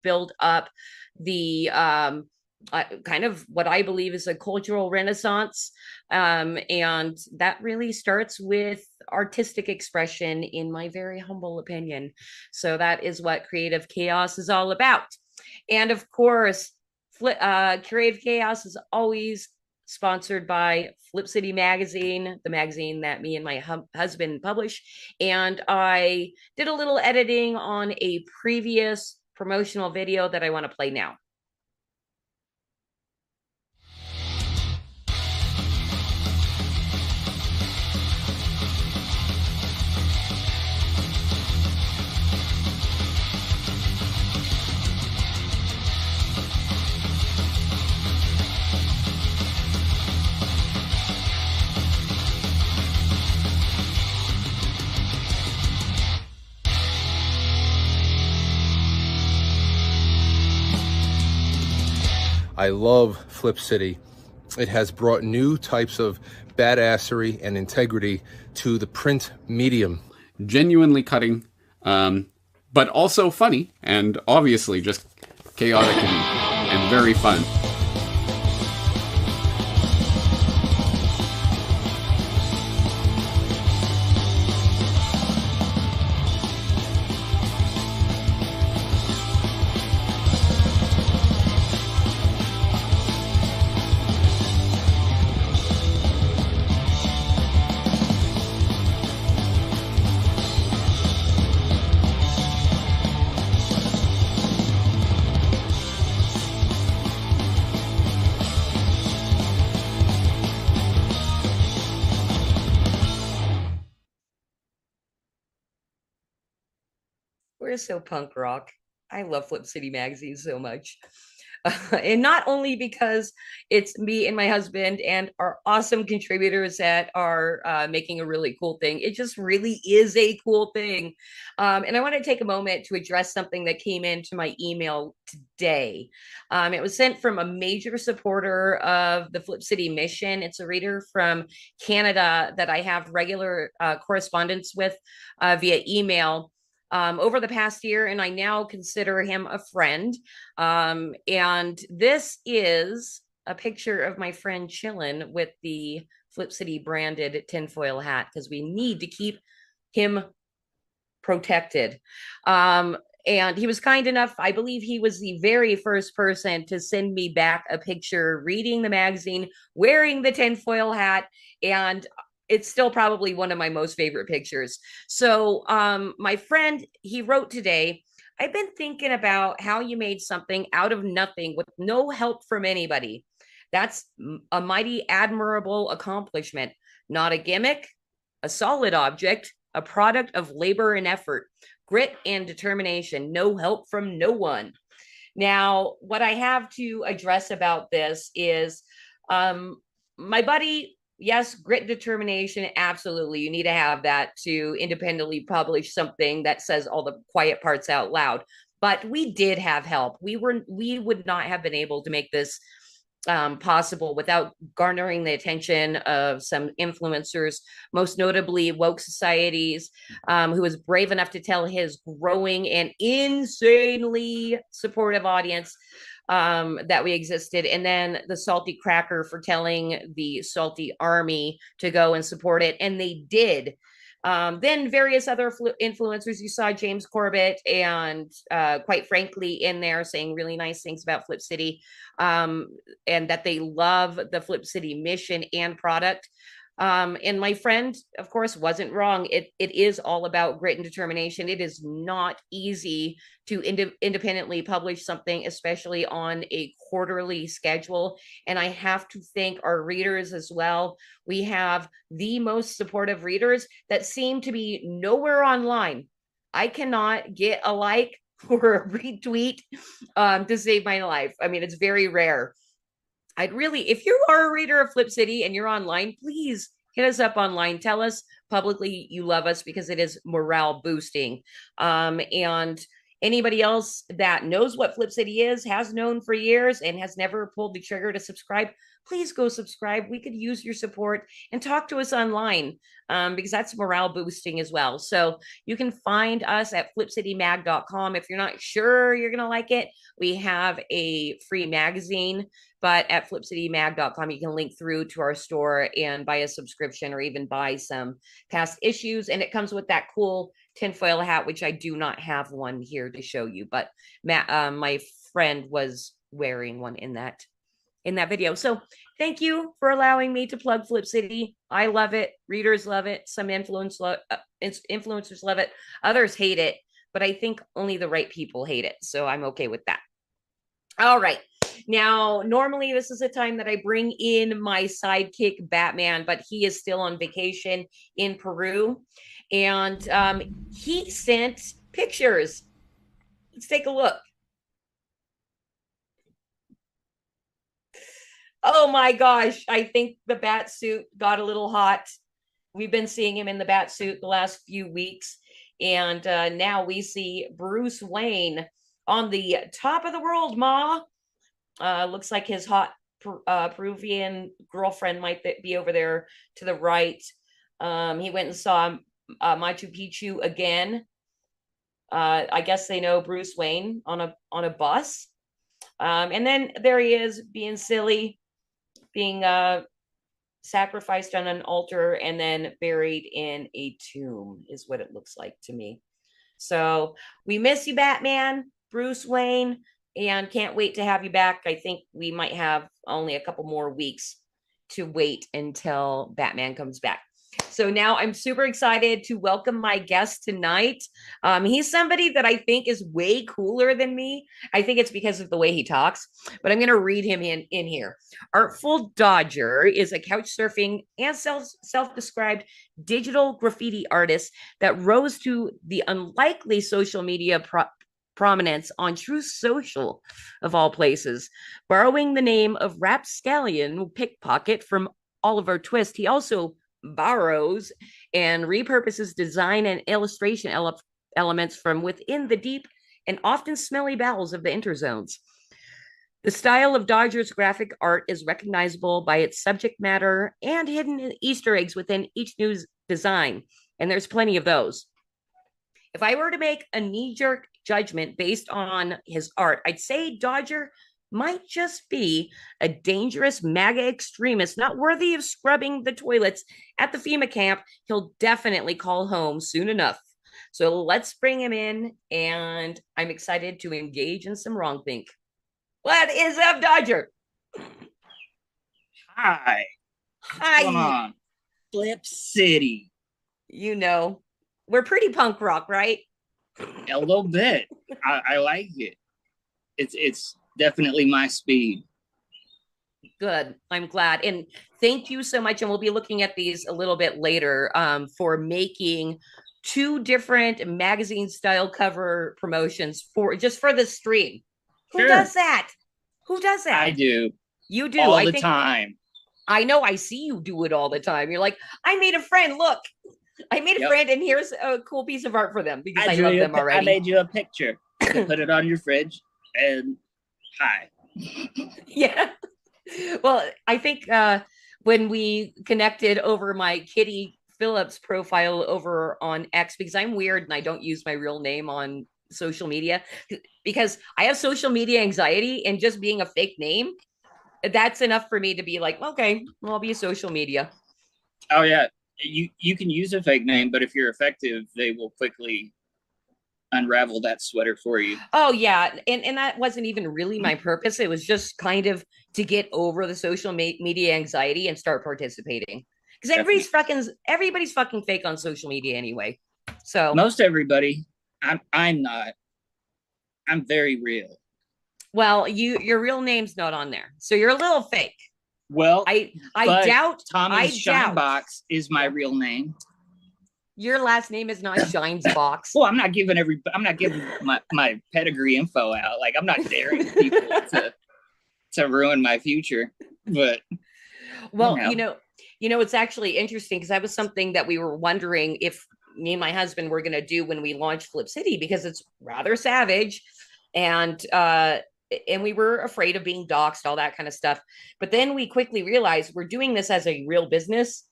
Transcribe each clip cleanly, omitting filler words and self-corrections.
build up the kind of what I believe is a cultural renaissance. And that really starts with artistic expression, in my very humble opinion. So that is what Creative Chaos is all about. And of course, Creative Chaos is always sponsored by Flip City Magazine, the magazine that me and my husband publish. And I did a little editing on a previous promotional video that I want to play now. I love Flip City. It has brought new types of badassery and integrity to the print medium. Genuinely cutting, but also funny, and obviously just chaotic and very fun. We're so punk rock. I love Flip City Magazine so much. And not only because it's me and my husband and our awesome contributors that are making a really cool thing. It just really is a cool thing. And I want to take a moment to address something that came into my email today. It was sent from a major supporter of the Flip City mission. It's a reader from Canada that I have regular correspondence with via email. Over the past year, and I now consider him a friend. And this is a picture of my friend chillin' with the Flip City branded tinfoil hat, because we need to keep him protected. And he was kind enough, I believe he was the very first person to send me back a picture reading the magazine, wearing the tinfoil hat, and it's still probably one of my most favorite pictures. So my friend, he wrote today, I've been thinking about how you made something out of nothing with no help from anybody. That's a mighty admirable accomplishment. Not a gimmick, a solid object, a product of labor and effort, grit and determination, no help from no one. Now, what I have to address about this is my buddy, yes, grit, determination, absolutely. You need to have that to independently publish something that says all the quiet parts out loud. But we did have help. We would not have been able to make this possible without garnering the attention of some influencers, most notably Woke Societies, who was brave enough to tell his growing and insanely supportive audience that we existed, and then the Salty Cracker for telling the Salty Army to go and support it, and they did. Then various other influencers, you saw James Corbett, and quite frankly in there saying really nice things about Flip City, and that they love the Flip City mission and product. And my friend, of course, wasn't wrong. It is all about grit and determination. It is not easy to independently publish something, especially on a quarterly schedule. And I have to thank our readers as well. We have the most supportive readers that seem to be nowhere online. I cannot get a like or a retweet to save my life. I mean, it's very rare. I'd really, if you are a reader of Flip City and you're online, please hit us up online. Tell us publicly you love us, because it is morale boosting. And anybody else that knows what Flip City is, has known for years, and has never pulled the trigger to subscribe, please go subscribe. We could use your support and talk to us online, because that's morale boosting as well. So you can find us at flipcitymag.com. If you're not sure you're going to like it, we have a free magazine, but at flipcitymag.com, you can link through to our store and buy a subscription or even buy some past issues. And it comes with that cool tinfoil hat, which I do not have one here to show you, but my friend was wearing one in that video. So thank you for allowing me to plug Flip City. I love it. Readers love it. Some influencers love it. Others hate it, but I think only the right people hate it. So I'm okay with that. All right. Now, normally this is a time that I bring in my sidekick Batman, but he is still on vacation in Peru. And he sent pictures. Let's take a look. Oh my gosh, I think the bat suit got a little hot. We've been seeing him in the bat suit the last few weeks. And now we see Bruce Wayne on the top of the world, Ma. Looks like his hot Peruvian girlfriend might be over there to the right. He went and saw Machu Picchu again. I guess they know Bruce Wayne on a bus. And then there he is being silly, being sacrificed on an altar and then buried in a tomb is what it looks like to me. So we miss you, Batman, Bruce Wayne, and can't wait to have you back. I think we might have only a couple more weeks to wait until Batman comes back. So now I'm super excited to welcome my guest tonight. He's somebody that I think is way cooler than me. I think it's because of the way he talks, but I'm going to read him in here. Artful Dodger is a couch surfing and self-described digital graffiti artist that rose to the unlikely social media prominence on Truth Social, of all places. Borrowing the name of Rapscallion Pickpocket from Oliver Twist, he also borrows and repurposes design and illustration elements from within the deep and often smelly bowels of the interzones. The style of Dodger's graphic art is recognizable by its subject matter and hidden Easter eggs within each new design, and there's plenty of those. If I were to make a knee-jerk judgment based on his art, I'd say Dodger might just be a dangerous MAGA extremist, not worthy of scrubbing the toilets at the FEMA camp. He'll definitely call home soon enough. So let's bring him in, and I'm excited to engage in some wrongthink. What is up, Dodger? Hi. Hi. Come on. Flip City. You know, we're pretty punk rock, right? A little bit. I like it. It's definitely my speed. Good. I'm glad. And thank you so much. And we'll be looking at these a little bit later, for making 2 different magazine style cover promotions for the stream. Who does that? Who does that? I do. You do. All the time. I know. I see you do it all the time. You're like, I made a friend. Look, I made a friend, and here's a cool piece of art for them because I love them already. I made you a picture to put it on your fridge, and hi. Yeah. Well, I think when we connected over my Kitty Phillips profile over on X, because I'm weird and I don't use my real name on social media because I have social media anxiety, and just being a fake name, that's enough for me to be like, okay, well, I'll be a social media. Oh yeah. You can use a fake name, but if you're effective, they will quickly unravel that sweater for you. Oh yeah, and that wasn't even really my purpose. It was just kind of to get over the social media anxiety and start participating, because everybody's fucking fake on social media anyway. So most everybody. I'm not. I'm very real. Well, your real name's not on there, so you're a little fake. Well, I doubt Tommy's Shinebox is my real name. Your last name is not Shinesbox. Well, I'm not giving my pedigree info out. Like, I'm not daring people to ruin my future. But well, you know, it's actually interesting because that was something that we were wondering if me and my husband were going to do when we launched Flip City, because it's rather savage, and and we were afraid of being doxxed, all that kind of stuff. But then we quickly realized we're doing this as a real business.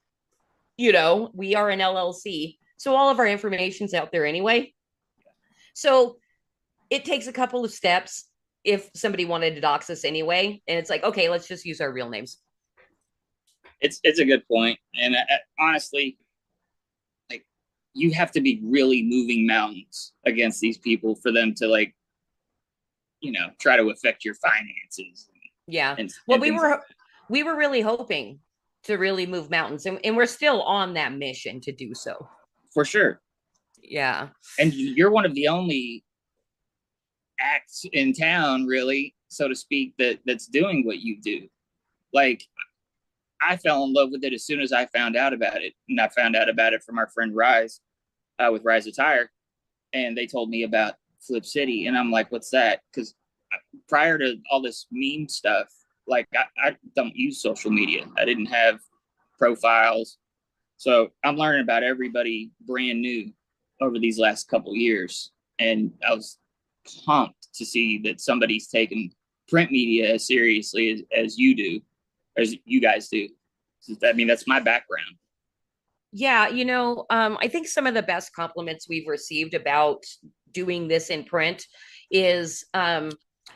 We are an LLC. So all of our information's out there anyway. So it takes a couple of steps if somebody wanted to dox us anyway. And it's like, okay, let's just use our real names. It's a good point. And honestly, like, you have to be really moving mountains against these people for them to, like, try to affect your finances. Yeah. Well, we were really hoping to really move mountains, and we're still on that mission to do so. For sure. Yeah. And you're one of the only acts in town, really, so to speak, that's doing what you do. Like, I fell in love with it as soon as I found out about it. And I found out about it from our friend Rise, with Rise Attire. And they told me about Flip City. And I'm like, what's that? Because prior to all this meme stuff, like, I don't use social media. I didn't have profiles. So I'm learning about everybody brand new over these last couple years. And I was pumped to see that somebody's taken print media as seriously as you do, as you guys do. I mean, that's my background. Yeah, I think some of the best compliments we've received about doing this in print is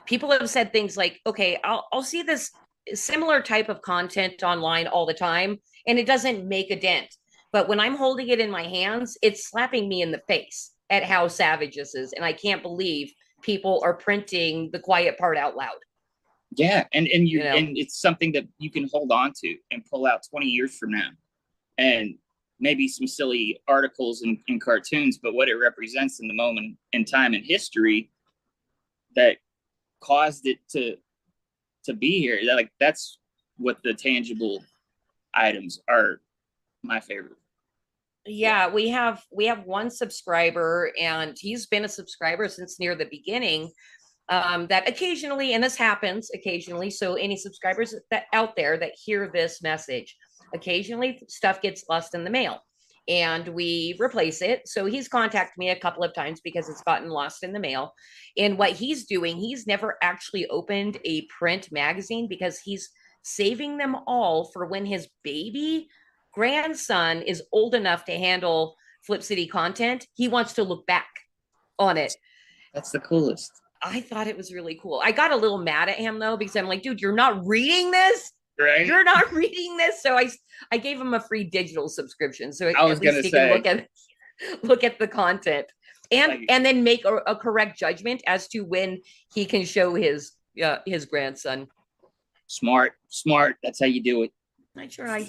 people have said things like, okay, I'll see this similar type of content online all the time, and it doesn't make a dent. But when I'm holding it in my hands, it's slapping me in the face at how savage this is. And I can't believe people are printing the quiet part out loud. Yeah, and it's something that you can hold on to and pull out 20 years from now. And maybe some silly articles and cartoons, but what it represents in the moment in time in history that caused it to be here. Like, that's what the tangible items are my favorite. Yeah, we have one subscriber, and he's been a subscriber since near the beginning. That occasionally, and this happens occasionally, so any subscribers that out there that hear this message, occasionally stuff gets lost in the mail and we replace it. So he's contacted me a couple of times because it's gotten lost in the mail. And what he's doing, he's never actually opened a print magazine because he's saving them all for when his baby grandson is old enough to handle Flip City content. He wants to look back on it. That's the coolest. I thought it was really cool. I got a little mad at him though, because I'm like, dude, you're not reading this. Right. You're not reading this. So I gave him a free digital subscription. So I was at least he can look at the content and then make a correct judgment as to when he can show his grandson. Smart. That's how you do it. I try.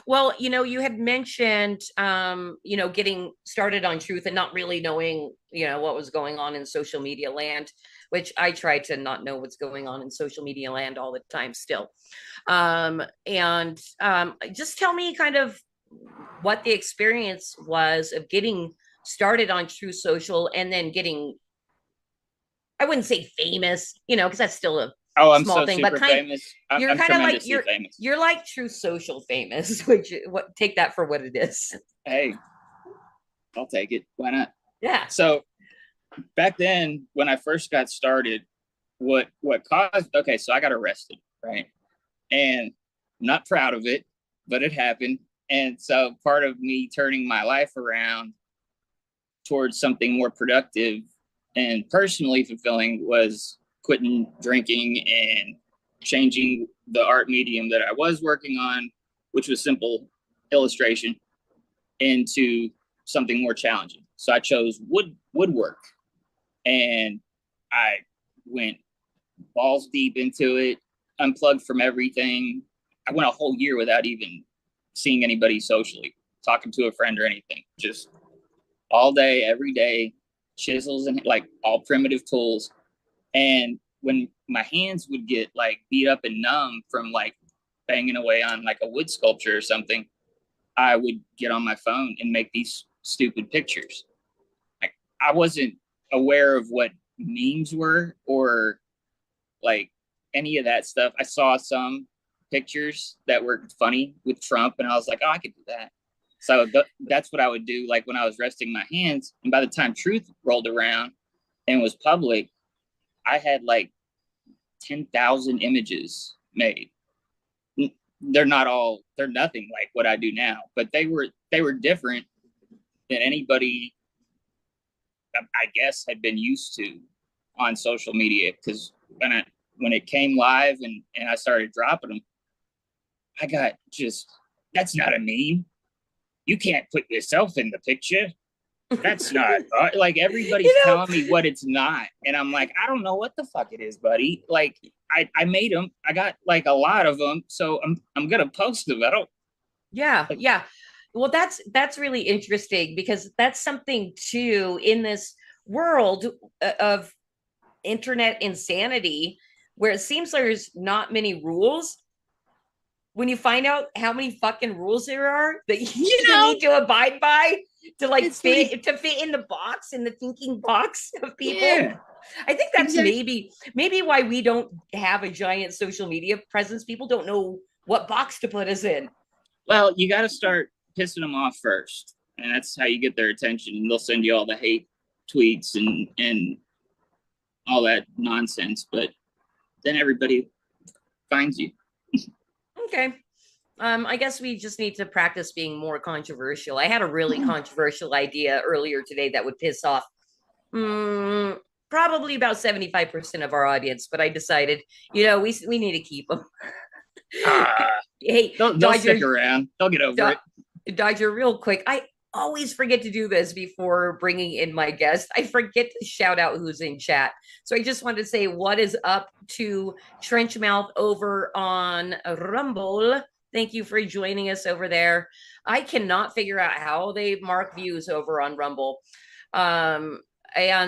Well, you had mentioned, getting started on Truth and not really knowing, what was going on in social media land, which I try to not know what's going on in social media land all the time still. Just tell me kind of what the experience was of getting started on Truth Social and then getting, I wouldn't say famous, because that's still a small thing, but famous. You're kind of like you're like Truth Social famous, which take that for what it is. Hey, I'll take it. Why not? Yeah. So back then, when I first got started, what caused? Okay, so I got arrested, right? And I'm not proud of it, but it happened. And so part of me turning my life around towards something more productive and personally fulfilling was quitting drinking and changing the art medium that I was working on, which was simple illustration, into something more challenging. So I chose woodwork, and I went balls deep into it, unplugged from everything. I went a whole year without even seeing anybody socially, talking to a friend or anything, just all day, every day, chisels and like all primitive tools. And when my hands would get like beat up and numb from like banging away on like a wood sculpture or something, I would get on my phone and make these stupid pictures. Like, I wasn't aware of what memes were or like any of that stuff. I saw some pictures that were funny with Trump, and I was like, oh, I could do that. So that's what I would do, like when I was resting my hands. And by the time Truth rolled around and was public, I had like 10,000 images made. They're nothing like what I do now, but they were different than anybody, I guess, had been used to on social media. Because when it came live and I started dropping them, I got just, that's not a meme. You can't put yourself in the picture. That's not like, everybody's telling me what it's not, and I'm like, I don't know what the fuck it is, buddy. Like, I made them. I got like a lot of them, so I'm gonna post them. I don't. Yeah, yeah. Well, that's really interesting, because that's something too in this world of internet insanity, where it seems there's not many rules. When you find out how many fucking rules there are that you need to abide by to fit in the box, in the thinking box of people. Yeah. I think that's maybe why we don't have a giant social media presence. People don't know what box to put us in. Well, you got to start pissing them off first, and that's how you get their attention. And they'll send you all the hate tweets and all that nonsense, but then everybody finds you. Okay. I guess we just need to practice being more controversial. I had a really controversial idea earlier today that would piss off probably about 75% of our audience, but I decided, we need to keep them. Hey, they'll stick around. They'll get over it. Dodger, real quick. I always forget to do this before bringing in my guest. I forget to shout out who's in chat. So I just wanted to say what is up to Trenchmouth over on Rumble. Thank you for joining us over there. I cannot figure out how they mark views over on Rumble. And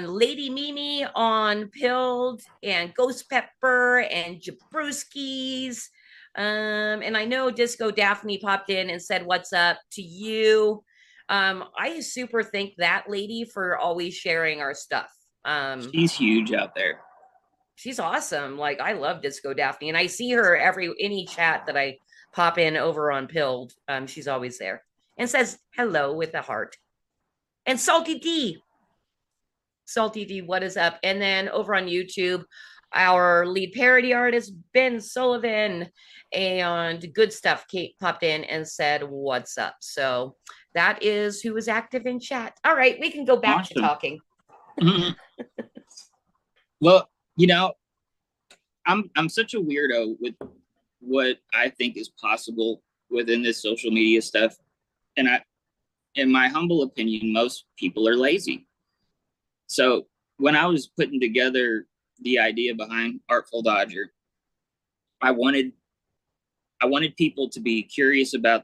Lady Mimi on Pilled, and Ghost Pepper, and Jabruskis. And I know Disco Daphne popped in and said, what's up to you? I super thank that lady for always sharing our stuff. She's huge out there. She's awesome. Like, I love Disco Daphne, and I see her any chat that I pop in over on Pilled. She's always there and says hello with a heart. And Salty D, what is up? And then over on YouTube, our lead parody artist, Ben Sullivan, and Good Stuff Kate popped in and said, what's up? So that is who is active in chat. All right, we can go back to talking. Well, I'm such a weirdo with what I think is possible within this social media stuff. And in my humble opinion, most people are lazy. So when I was putting together the idea behind Artful Dodger, I wanted people to be curious about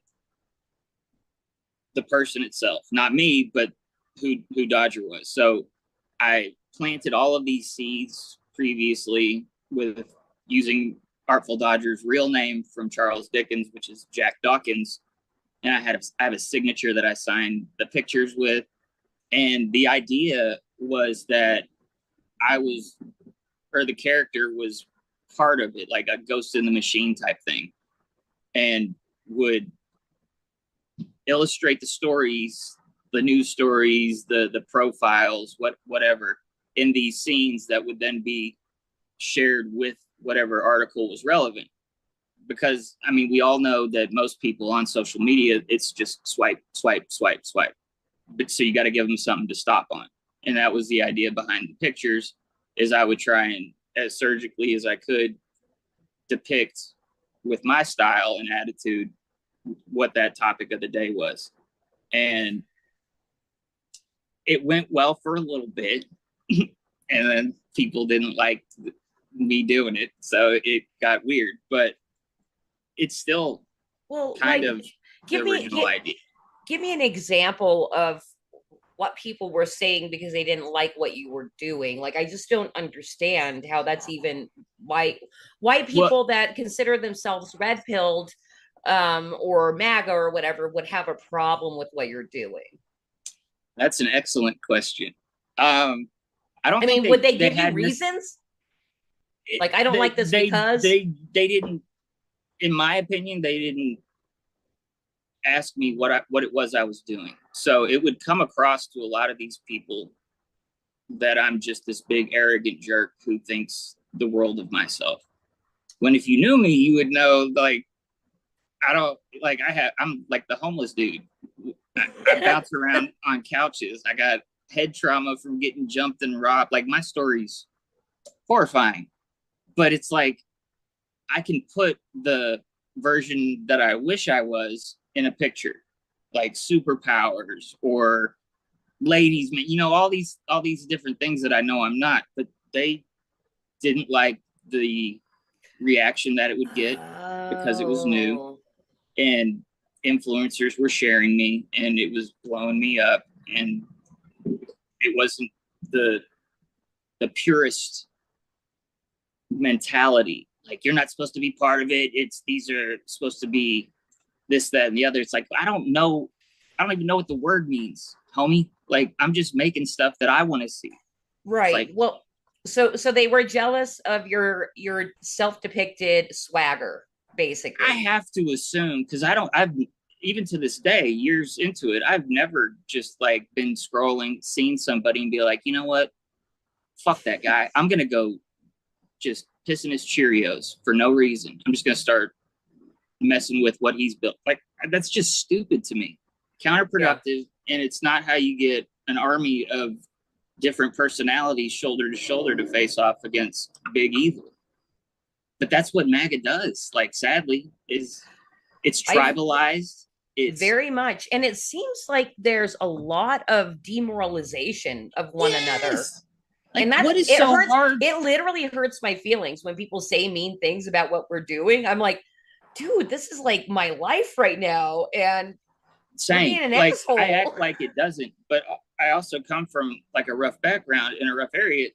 the person itself, not me, but who Dodger was. So I planted all of these seeds previously with using Artful Dodger's real name from Charles Dickens, which is Jack Dawkins. And I have a signature that I signed the pictures with. And the idea was that the character was part of it, like a Ghost in the Machine type thing, and would illustrate the stories, the news stories, the profiles, whatever, in these scenes that would then be shared with whatever article was relevant. Because, I mean, we all know that most people on social media, it's just swipe, swipe, swipe, swipe. But so you got to give them something to stop on. And that was the idea behind the pictures, is I would try and, as surgically as I could, depict with my style and attitude what that topic of the day was. And it went well for a little bit. And then people didn't like me doing it. So it got weird. But it's still kind of the original idea. Give me an example of what people were saying because they didn't like what you were doing. Like, I just don't understand how that's even why people that consider themselves red pilled or MAGA or whatever would have a problem with what you're doing. That's an excellent question. I mean, would they give you reasons? Like, I don't like this because they didn't. In my opinion, they didn't ask me what it was I was doing. So it would come across to a lot of these people that I'm just this big arrogant jerk who thinks the world of myself. When if you knew me, you would know, like, I'm like the homeless dude. I bounce around on couches. I got head trauma from getting jumped and robbed. Like, my story's horrifying, but it's like I can put the version that I wish I was in a picture, like superpowers or ladies, you know, all these different things that I know I'm not, but they didn't like the reaction that it would get because it was new, and influencers were sharing me, and it was blowing me up, and it wasn't the purest mentality. Like, you're not supposed to be part of it. These are supposed to be this, that, and the other. It's like, I don't even know what the word means, homie. Like, I'm just making stuff that I want to see. Right. Like, well, so they were jealous of your self-depicted swagger, basically. I have to assume, because I've even to this day, years into it, I've never just like been scrolling, seen somebody and be like, you know what? Fuck that guy. I'm going to go just pissing his Cheerios for no reason. I'm just going to start messing with what he's built. Like, that's just stupid to me. Counterproductive. And it's not how you get an army of different personalities shoulder to shoulder to face off against big evil. But that's what MAGA does. Like, sadly, it's tribalized. It's very much. And it seems like there's a lot of demoralization of one another. Like, and that's what is so hard? It literally hurts my feelings when people say mean things about what we're doing. I'm like, dude, this is like my life right now. And same. Like, asshole. I act like it doesn't, but I also come from like a rough background in a rough area.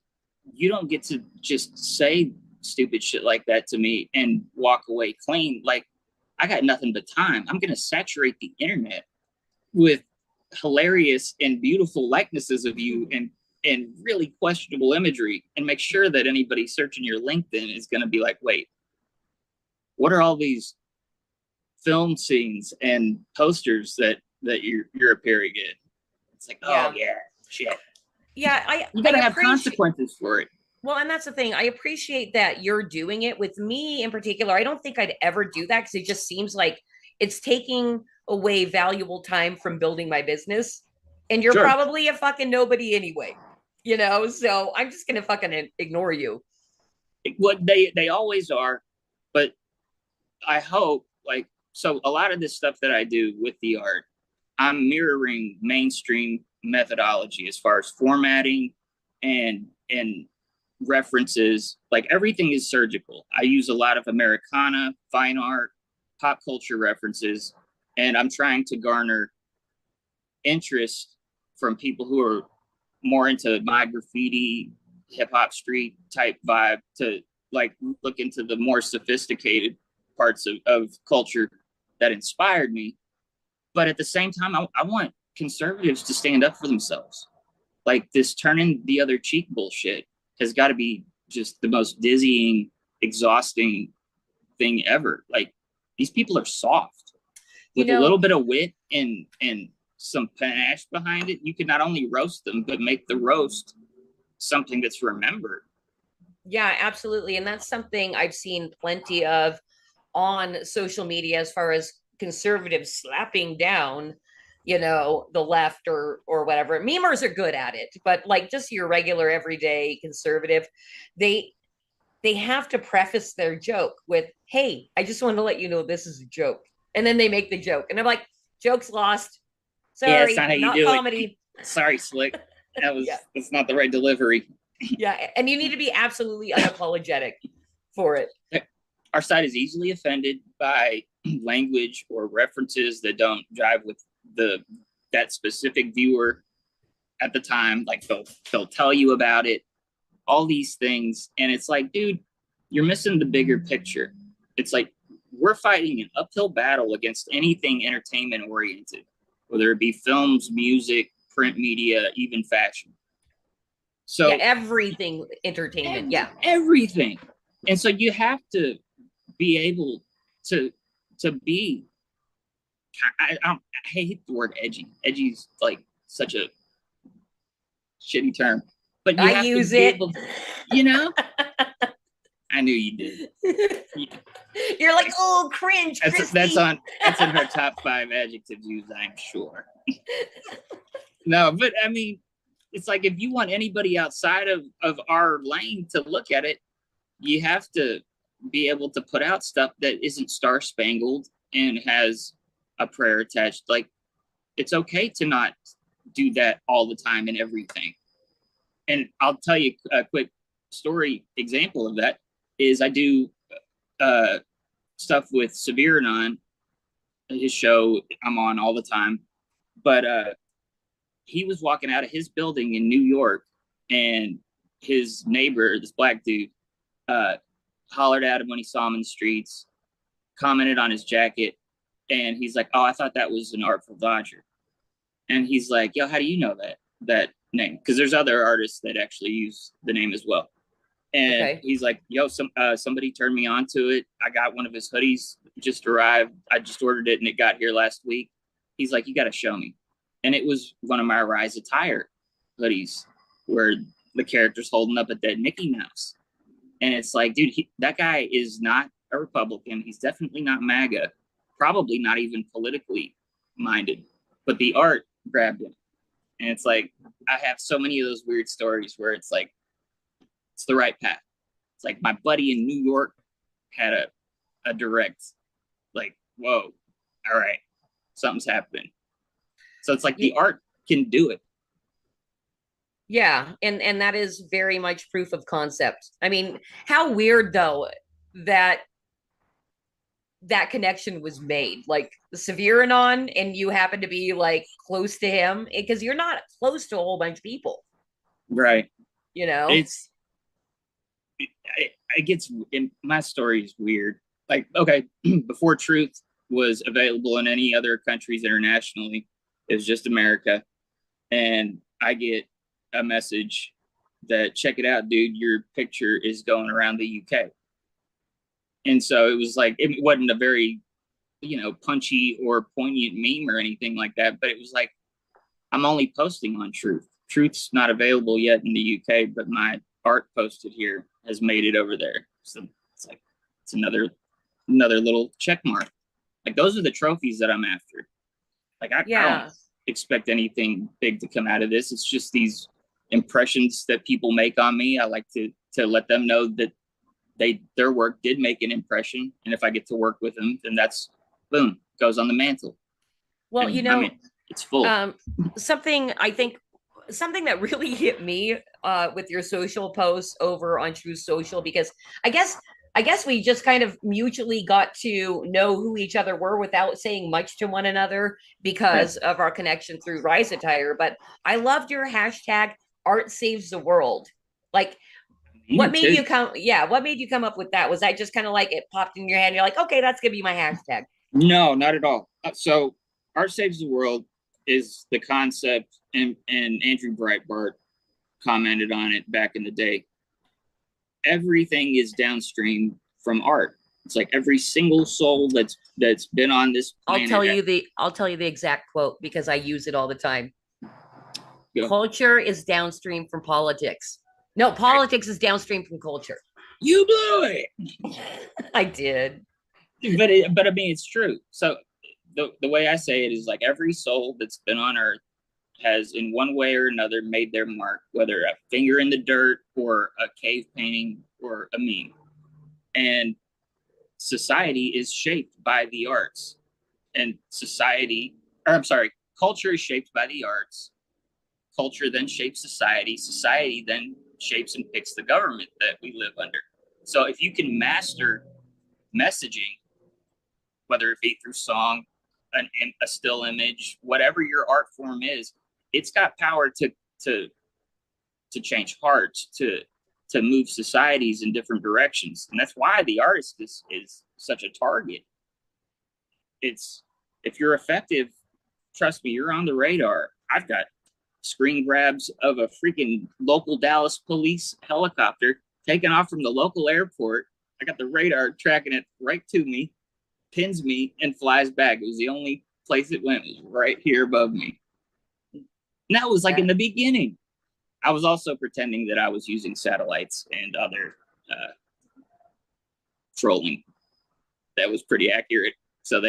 You don't get to just say stupid shit like that to me and walk away clean. Like, I got nothing but time. I'm going to saturate the internet with hilarious and beautiful likenesses of you and really questionable imagery, and make sure that anybody searching your LinkedIn is going to be like, wait, what are all these film scenes and posters that you're appearing in? It's like, oh yeah, shit. Yeah, you gotta have consequences for it. Well, and that's the thing. I appreciate that you're doing it. With me in particular, I don't think I'd ever do that, because it just seems like it's taking away valuable time from building my business. And you're probably a fucking nobody anyway, you know? So I'm just gonna fucking ignore you. Well, they always are, but I hope, like, so a lot of this stuff that I do with the art, I'm mirroring mainstream methodology as far as formatting and references. Like, everything is surgical. I use a lot of Americana, fine art, pop culture references, and I'm trying to garner interest from people who are more into my graffiti, hip hop street type vibe, to like look into the more sophisticated parts of culture that inspired me. But at the same time, I want conservatives to stand up for themselves. Like, this turning the other cheek bullshit has got to be just the most dizzying, exhausting thing ever. Like, these people are soft. With a little bit of wit and some panache behind it, you can not only roast them, but make the roast something that's remembered. Yeah, absolutely. And that's something I've seen plenty of on social media, as far as conservatives slapping down, you know, the left or whatever. Memers are good at it, but like just your regular everyday conservative, they have to preface their joke with, hey, I just want to let you know this is a joke. And then they make the joke. And I'm like, joke's lost. Sorry, yeah, not comedy. Sorry, Slick. That's not the right delivery. Yeah, and you need to be absolutely unapologetic for it. Our side is easily offended by language or references that don't jive with that specific viewer at the time. Like, they'll tell you about it, all these things, and it's like, dude, you're missing the bigger picture. It's like, we're fighting an uphill battle against anything entertainment oriented, whether it be films, music, print media, even fashion. So everything entertainment, everything. And so you have to be able to be, I hate the word edgy. Edgy's like such a shitty term, but you I use it. You know, I knew you did. You're like, oh, cringe. That's in her top 5 adjectives used, I'm sure. No, but I mean, it's like if you want anybody outside of our lane to look at it, you have to be able to put out stuff that isn't star spangled and has a prayer attached. Like, it's okay to not do that all the time in everything. And I'll tell you a quick story example of that is I do stuff with Severanon, his show I'm on all the time. But he was walking out of his building in New York, and his neighbor, this black dude, hollered at him when he saw him in the streets, commented on his jacket, and he's like, "Oh, I thought that was an Artful Dodger." And he's like, "Yo, how do you know that name?" Because there's other artists that actually use the name as well. And he's like, "Yo, somebody turned me on to it. I got one of his hoodies just arrived. I just ordered it and it got here last week." He's like, "You got to show me." And it was one of my Rise Attire hoodies where the character's holding up a dead Mickey Mouse. And it's like, dude, that guy is not a Republican. He's definitely not MAGA, probably not even politically minded, but the art grabbed him. And it's like, I have so many of those weird stories where it's like, it's the right path. It's like my buddy in New York had a direct, like, whoa, all right, something's happening. So it's like the art can do it. Yeah, and that is very much proof of concept. I mean, how weird though that connection was made. Like Severanon, and you happen to be like close to him because you're not close to a whole bunch of people, right? You know, it gets, my story is weird. Like, okay, before Truth was available in any other countries internationally, it was just America, and I get a message that, "Check it out, dude, your picture is going around the UK." And so it was like, it wasn't a very, punchy or poignant meme or anything like that, but it was like, I'm only posting on Truth. Truth's not available yet in the UK, but my art posted here has made it over there. So it's like, it's another little check mark. Like, those are the trophies that I'm after. Like, I don't expect anything big to come out of this. It's just these impressions that people make on me. I like to let them know that their work did make an impression, and if I get to work with them, then that's, boom, goes on the mantle. Well, and, I mean, it's full. Something that really hit me with your social posts over on True Social, because I guess we just kind of mutually got to know who each other were without saying much to one another because of our connection through Rise Attire. But I loved your hashtag Art Saves the World. Like, what made you come up with that? Was that just kind of like it popped in your head and you're like, okay, that's gonna be my hashtag? No, not at all. So Art Saves the World is the concept, and Andrew Breitbart commented on it back in the day. Everything is downstream from art. It's like every single soul that's been on this planet. I'll tell you the exact quote because I use it all the time. Go. Culture is downstream from politics. No, politics is downstream from culture. You blew it. I did. But I mean, it's true. So the way I say it is like every soul that's been on Earth has in one way or another made their mark, whether a finger in the dirt or a cave painting or a meme. And society is shaped by the arts. And culture is shaped by the arts. Culture then shapes society. Society then shapes and picks the government that we live under. So if you can master messaging, whether it be through song, a still image, whatever your art form is, it's got power to change hearts, to move societies in different directions. And that's why the artist is such a target. It's, if you're effective, trust me, you're on the radar. I've got screen grabs of a freaking local Dallas police helicopter taking off from the local airport. I got the radar tracking it right to me, pins me, and flies back. It was the only place it went, was right here above me. And that was like in the beginning. I was also pretending that I was using satellites and other trolling that was pretty accurate. So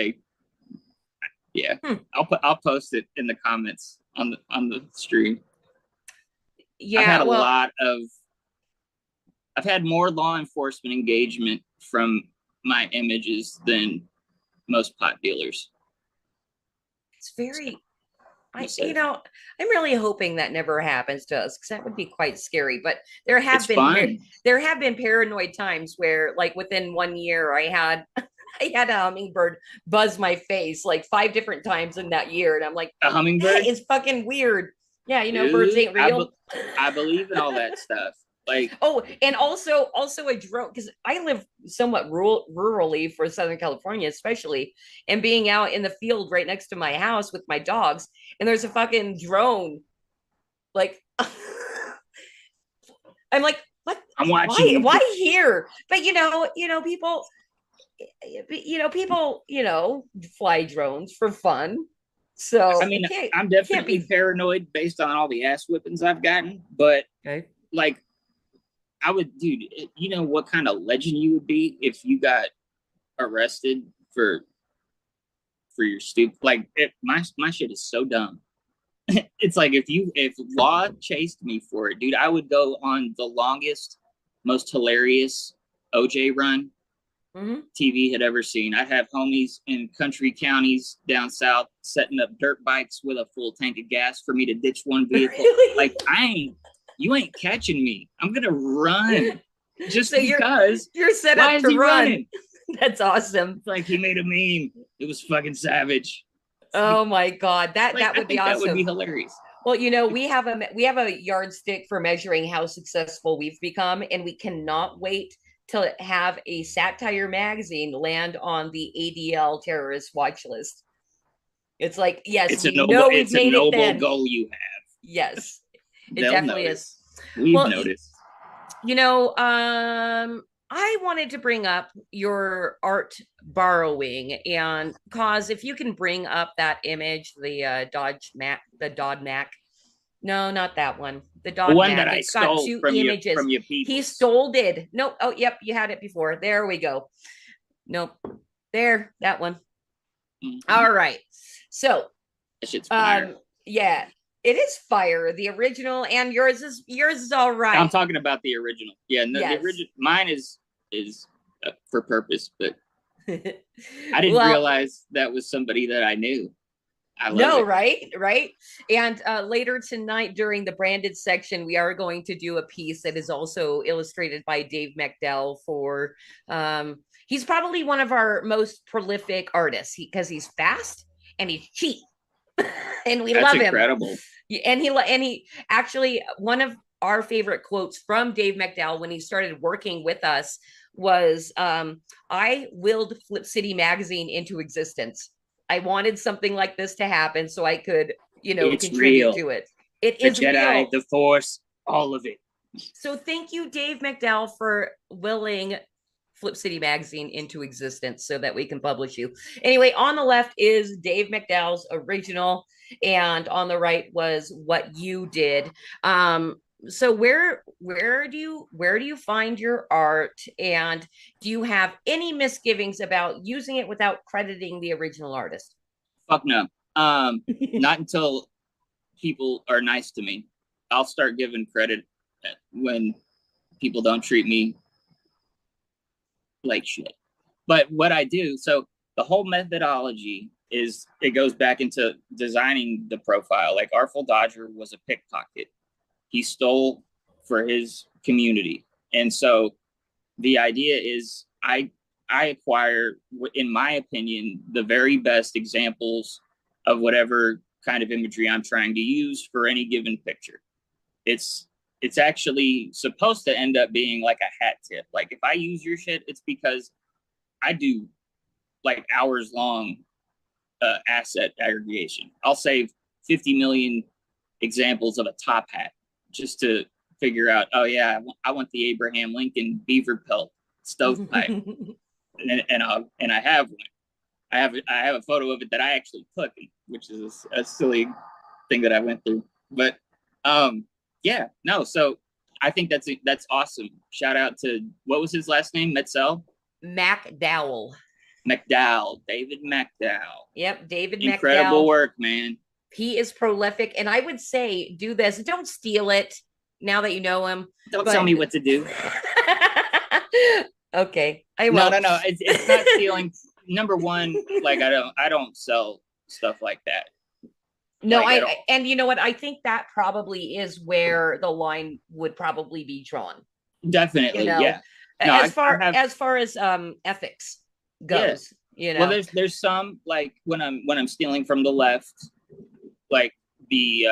I'll post it in the comments on the stream. Yeah, I've had more law enforcement engagement from my images than most pot dealers. it's very, I'm really hoping that never happens to us, because that would be quite scary. But there have been paranoid times where, like, within 1 year, I had a hummingbird buzz my face like 5 different times in that year, and I'm like, a hummingbird is fucking weird. Yeah, dude, birds ain't real. I believe in all that stuff. Like, and also a drone, because I live somewhat rurally for Southern California, especially, and being out in the field right next to my house with my dogs, and there's a fucking drone. Like, I'm like, what? I'm watching. Why here? But people fly drones for fun. So I mean, I'm definitely paranoid based on all the ass whippings I've gotten, but like, I would, dude, you know what kind of legend you would be if you got arrested for your stupid, like, my shit is so dumb. It's like, if law chased me for it, dude, I would go on the longest, most hilarious OJ run TV had ever seen. I'd have homies in country counties down south setting up dirt bikes with a full tank of gas for me to ditch one vehicle. Really? Like, you ain't catching me. I'm gonna run just because you're set up to run. Running? That's awesome. It's like, he made a meme. It was fucking savage. Oh my god, that would be awesome. That would be hilarious. Well, we have a yardstick for measuring how successful we've become, and we cannot wait to have a satire magazine land on the ADL terrorist watch list. It's like, yes, it's a noble goal you have. Yes. It definitely is. We've noticed. I wanted to bring up your art borrowing, and cause if you can bring up that image, the Dodd Mac. No, not that one. The Dodd one Mac. That it's I got stole 2 from images. From your people. He stole it. No. Oh, yep. You had it before. There we go. Nope. There. That one. All right. So. That shit's fire. Yeah. It is fire. The original, and yours is all right. I'm talking about the original. Yeah, no, yes. The original. Mine is for purpose, but I didn't realize that was somebody that I knew. I love it. Right. And later tonight during the branded section, we are going to do a piece that is also illustrated by Dave McDowell. For he's probably one of our most prolific artists because he's fast and he's cheap. And we love him. Incredible. And he actually, one of our favorite quotes from Dave McDowell when he started working with us was, I willed Flip City magazine into existence. I wanted something like this to happen so I could, contribute to it. It is the Jedi, real. the Force, all of it. So thank you, Dave McDowell, for willing Flip City magazine into existence so that we can publish you. Anyway, on the left is Dave McDowell's original, and on the right was what you did. So where do you find your art, and do you have any misgivings about using it without crediting the original artist? Fuck no. Not until people are nice to me. I'll start giving credit when people don't treat me like shit. But what I do, so the whole methodology is, it goes back into designing the profile. Like, Artful Dodger was a pickpocket. He stole for his community. And so the idea is I acquire, in my opinion, the very best examples of whatever kind of imagery I'm trying to use for any given picture. It's actually supposed to end up being like a hat tip. Like, if I use your shit, it's because I do like hours long asset aggregation. I'll save 50 million examples of a top hat just to figure out, oh yeah, I want the Abraham Lincoln beaver pelt stovepipe. and I have one. I have a photo of it that I actually took, which is a silly thing that I went through. But yeah, no. So I think that's awesome. Shout out to, what was his last name? Metzel. McDowell. David McDowell. Yep, David Incredible McDowell. work, man. He is prolific, and I would say do this. Don't steal it now that you know him. Don't tell me what to do. Okay, I will. No. It's not stealing. Number one, like I don't sell stuff like that. No, and you know what? I think that probably is where the line would probably be drawn. Definitely, yeah. No, as far as ethics goes, you know. Well, there's some, like when I'm stealing from the left, like the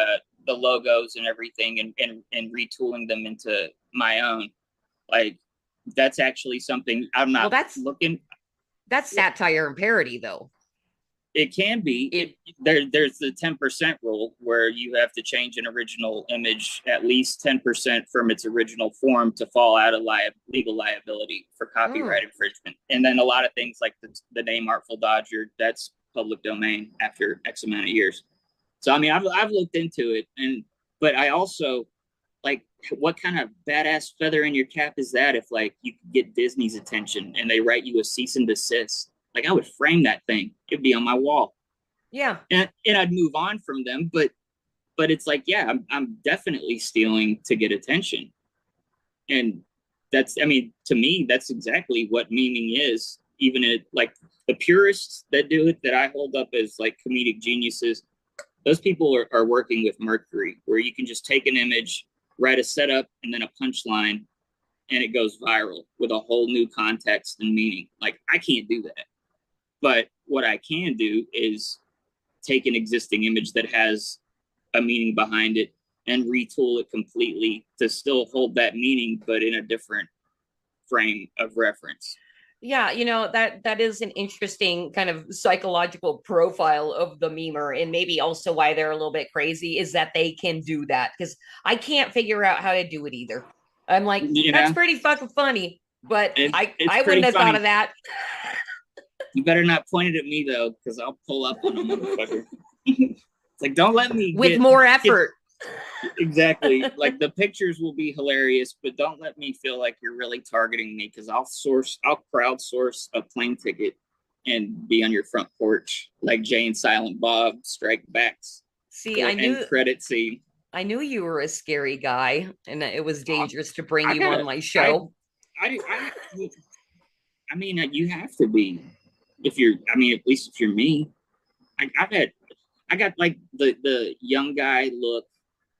logos and everything, and retooling them into my own, like that's actually something I'm not looking. That's satire and parody, though. It can be. There's the 10% rule where you have to change an original image at least 10% from its original form to fall out of legal liability for copyright infringement. And then a lot of things like the name Artful Dodger, that's public domain after X amount of years. So I mean, I've looked into it, but I also, like, what kind of badass feather in your cap is that if, like, you could get Disney's attention and they write you a cease and desist? Like, I would frame that thing. It'd be on my wall. Yeah. And I'd move on from them. But it's like, yeah, I'm definitely stealing to get attention. And that's, I mean, to me, that's exactly what memeing is. Even like the purists that do it, that I hold up as like comedic geniuses, those people are working with Mercury, where you can just take an image, write a setup and then a punchline, and it goes viral with a whole new context and meaning. Like, I can't do that. But what I can do is take an existing image that has a meaning behind it and retool it completely to still hold that meaning, but in a different frame of reference. Yeah, you know, that is an interesting kind of psychological profile of the memer, and maybe also why they're a little bit crazy is that they can do that, because I can't figure out how to do it either. I'm like, that's pretty fucking funny, but I wouldn't have thought of that. You better not point it at me, though, because I'll pull up on a motherfucker. It's like, don't let me with more effort. Exactly. Like, the pictures will be hilarious, but don't let me feel like you're really targeting me, because I'll crowdsource a plane ticket and be on your front porch like Jay and Silent Bob Strike Backs. See, I knew credit scene. I knew you were a scary guy, and it was dangerous to bring you on my show. I mean, you have to be. At least if you're me. I got like the young guy look,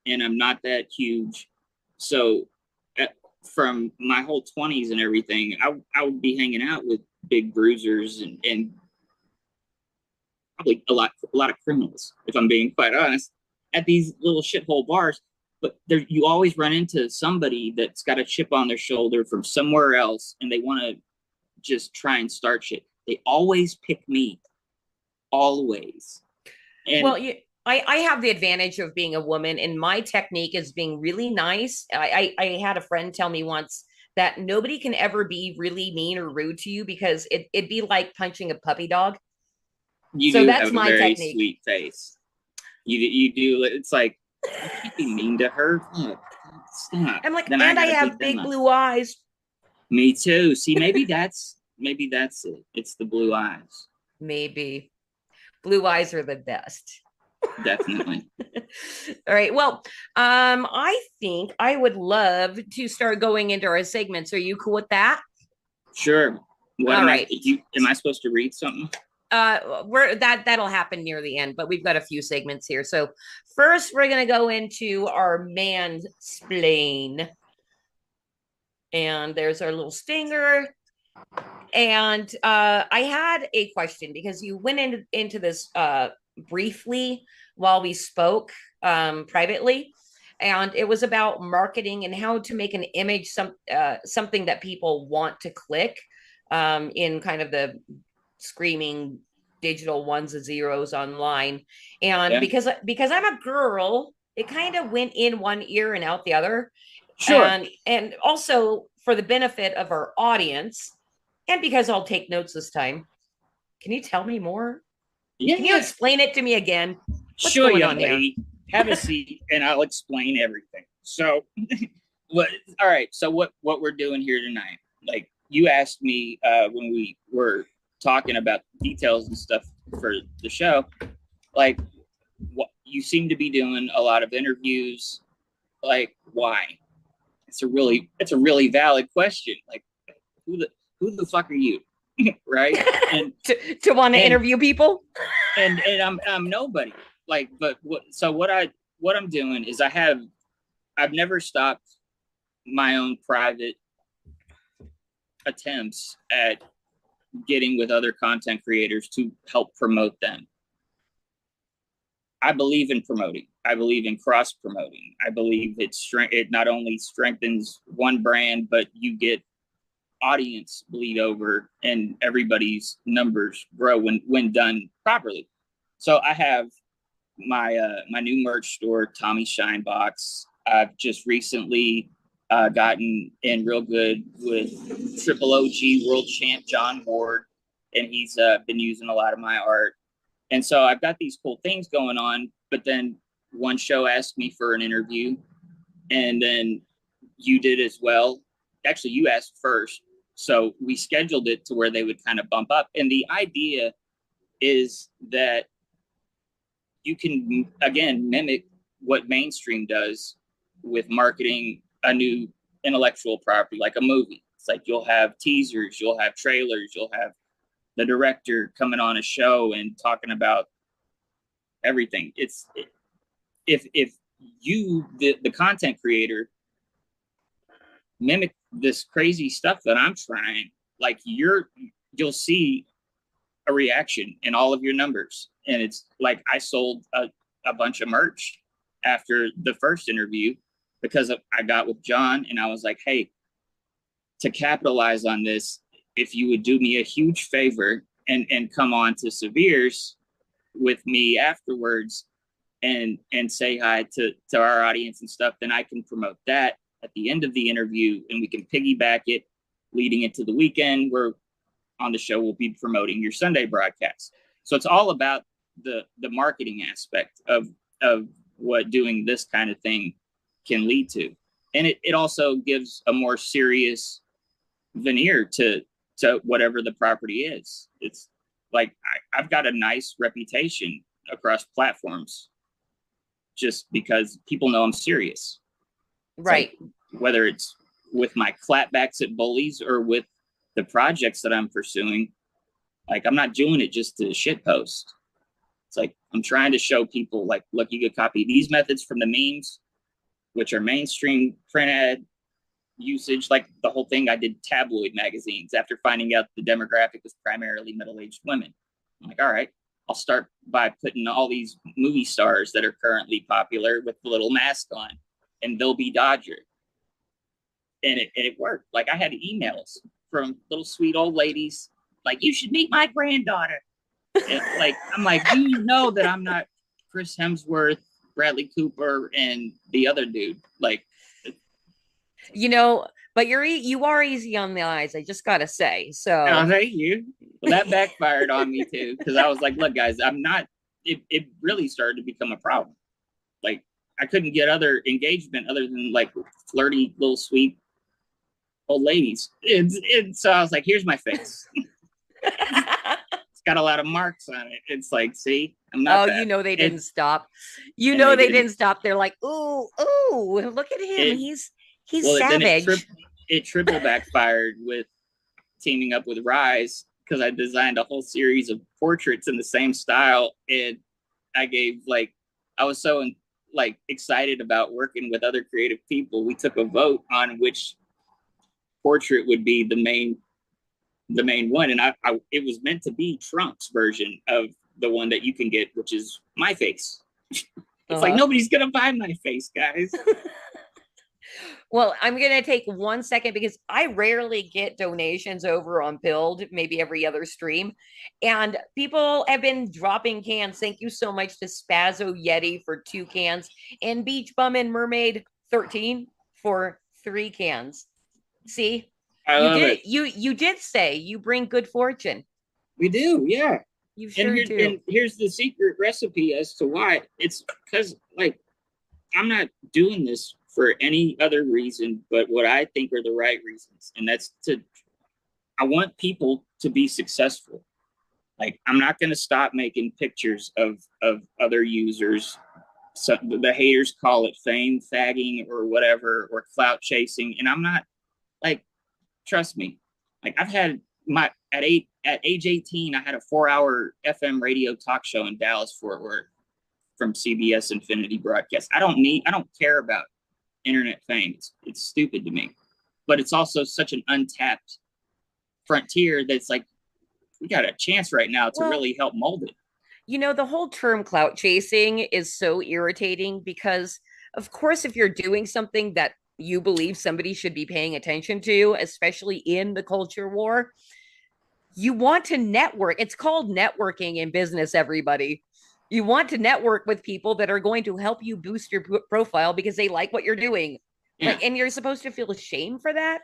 and I'm not that huge. So from my whole 20s and everything, I would be hanging out with big bruisers and probably a lot of criminals, if I'm being quite honest, at these little shithole bars. But you always run into somebody that's got a chip on their shoulder from somewhere else, and they want to just try and start shit. They always pick me. Always. And well, I have the advantage of being a woman, and my technique is being really nice. I had a friend tell me once that nobody can ever be really mean or rude to you, because it'd be like punching a puppy dog. That's my technique. Sweet face. You do. It's like, you can't be mean to her. Look, stop. I'm like, then I have big blue eyes. Me too. See, maybe that's it. It's the blue eyes. Maybe. Blue eyes are the best. Definitely. All right. Well, I think I would love to start going into our segments. Are you cool with that? Sure. All right. Am I supposed to read something? That'll happen near the end, but we've got a few segments here. So first, we're gonna go into our mansplain, and there's our little stinger. And I had a question, because you went into this briefly while we spoke privately, and it was about marketing and how to make an image something that people want to click in kind of the screaming digital ones and zeros online. And because I'm a girl, it kind of went in one ear and out the other. Sure. And also for the benefit of our audience, and because I'll take notes this time, can you tell me more? Yeah. Can you explain it to me again? What's sure, going young on lady. Have a seat, and I'll explain everything. So, all right. So what we're doing here tonight, like, you asked me when we were talking about details and stuff for the show, like, what you seem to be doing a lot of interviews. Like, why? It's a really valid question. Like, who the fuck are you? Right? And to want to interview people. And I'm nobody. Like, but what I'm doing is I've never stopped my own private attempts at getting with other content creators to help promote them. I believe in promoting. I believe in cross promoting. I believe it not only strengthens one brand, but you get audience bleed over and everybody's numbers grow when done properly. So I have my new merch store, Tommy Shinebox. I've just recently gotten in real good with Triple OG World Champ John Ward, and he's been using a lot of my art. And so I've got these cool things going on, but then one show asked me for an interview, and then you did as well. Actually, you asked first. So we scheduled it to where they would kind of bump up. And the idea is that you can, again, mimic what mainstream does with marketing a new intellectual property, like a movie. It's like you'll have teasers, you'll have trailers, you'll have the director coming on a show and talking about everything. If you, the content creator, mimic this crazy stuff that I'm trying, like you'll see a reaction in all of your numbers. And it's like I sold a bunch of merch after the first interview because I got with John and I was like, hey, to capitalize on this, if you would do me a huge favor and come on to Severe's with me afterwards and say hi to our audience and stuff, then I can promote that at the end of the interview and we can piggyback it leading into the weekend where on the show we'll be promoting your Sunday broadcast. So it's all about the marketing aspect of what doing this kind of thing can lead to. And it also gives a more serious veneer to whatever the property is. It's like I've got a nice reputation across platforms just because people know I'm serious. Right. Like, whether it's with my clapbacks at bullies or with the projects that I'm pursuing, like I'm not doing it just to shitpost. It's like I'm trying to show people, like, look, you could copy these methods from the memes, which are mainstream print ad usage. Like the whole thing, I did tabloid magazines after finding out the demographic was primarily middle-aged women. I'm like, all right, I'll start by putting all these movie stars that are currently popular with the little mask on, and they'll be Dodger. And it worked. Like I had emails from little sweet old ladies, like, you should meet my granddaughter. And like, I'm like, you know that I'm not Chris Hemsworth, Bradley Cooper, and the other dude. Like, but you are easy on the eyes, I just gotta say. So thank you. Well, that backfired on me too, because I was like, look, guys, I'm not. It really started to become a problem. Like, I couldn't get other engagement other than like flirty little sweet old ladies. So I was like, here's my face. It's got a lot of marks on it. It's like, see, I'm not. Oh, they didn't stop. They didn't stop. They're like, ooh, look at him. He's savage. It triple backfired with teaming up with Rise, because I designed a whole series of portraits in the same style, and I was so excited about working with other creative people. We took a vote on which portrait would be the main one, and it was meant to be Trump's version of the one that you can get, which is my face. It's like, nobody's gonna buy my face, guys. Well, I'm going to take 1 second because I rarely get donations over on Pilled, maybe every other stream. And people have been dropping cans. Thank you so much to Spazzo Yeti for 2 cans and Beach Bum and Mermaid 13 for 3 cans. See, you did say you bring good fortune. We do, yeah. You sure do. And here's the secret recipe as to why. It's because, like, I'm not doing this for any other reason but what I think are the right reasons, and that's to I want people to be successful. Like, I'm not going to stop making pictures of other users. So the haters call it fame fagging or whatever, or clout chasing. And I'm not, like, trust me, like, I've had at age 18, I had a 4-hour FM radio talk show in Dallas, Fort Worth, from CBS Infinity Broadcast. I don't care about internet fame. It's stupid to me, but it's also such an untapped frontier that's like, we got a chance right now to really help mold it. You know, the whole term clout chasing is so irritating because, of course, if you're doing something that you believe somebody should be paying attention to, especially in the culture war, you want to network. It's called networking in business, everybody. You want to network with people that are going to help you boost your profile because they like what you're doing. Yeah. Like, and you're supposed to feel ashamed for that?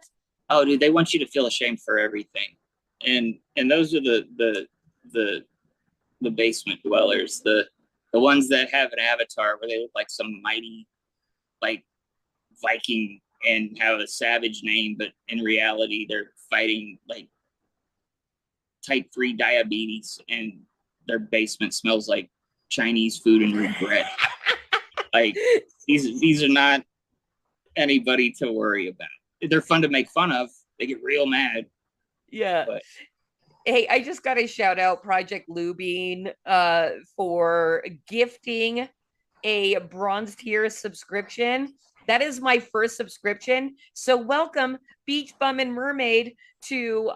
Oh, dude, they want you to feel ashamed for everything. And those are the basement dwellers, the ones that have an avatar where they look like some mighty, like, Viking and have a savage name, but in reality they're fighting like type 3 diabetes, and their basement smells like Chinese food and regret. Like, these are not anybody to worry about. They're fun to make fun of. They get real mad. Yeah. But hey, I just got to shout out Project Lubine for gifting a bronze tier subscription. That is my first subscription. So welcome, Beach Bum and Mermaid, to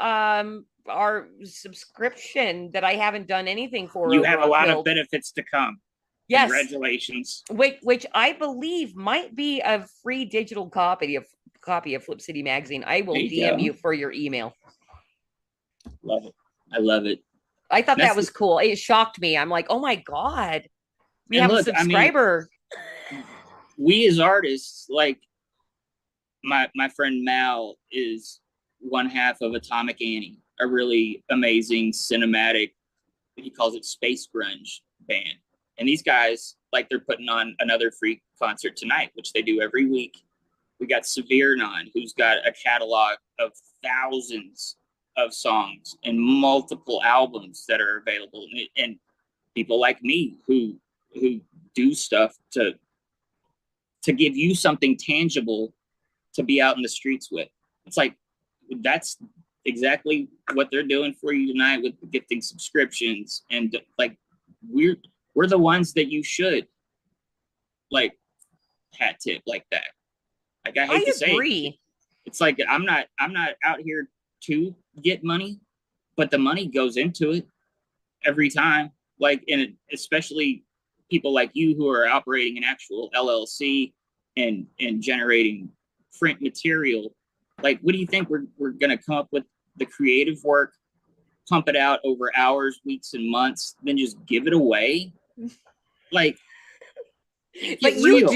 our subscription that I haven't done anything for. You have a lot of benefits to come. Yes. Congratulations. Which I believe might be a free digital copy of Flip City Magazine. I will DM you for your email. Love it. I love it. I thought that was cool. It shocked me. I'm like, oh my God, we have a subscriber. I mean, we as artists, like my friend Mal is one half of Atomic Annie, a really amazing cinematic, he calls it space grunge band. And these guys, like, they're putting on another free concert tonight, which they do every week. We got Severe on, who's got a catalog of thousands of songs and multiple albums that are available, and people like me who do stuff to give you something tangible to be out in the streets with. It's like, that's exactly what they're doing for you tonight with gifting subscriptions. And like, we're the ones that you should, like, hat tip like that. Like, I hate to say it. It's like, I'm not out here to get money, but the money goes into it every time. Like, and especially people like you who are operating an actual LLC and generating print material. Like, what do you think we're going to come up with the creative work, pump it out over hours, weeks, and months, then just give it away? Like, but you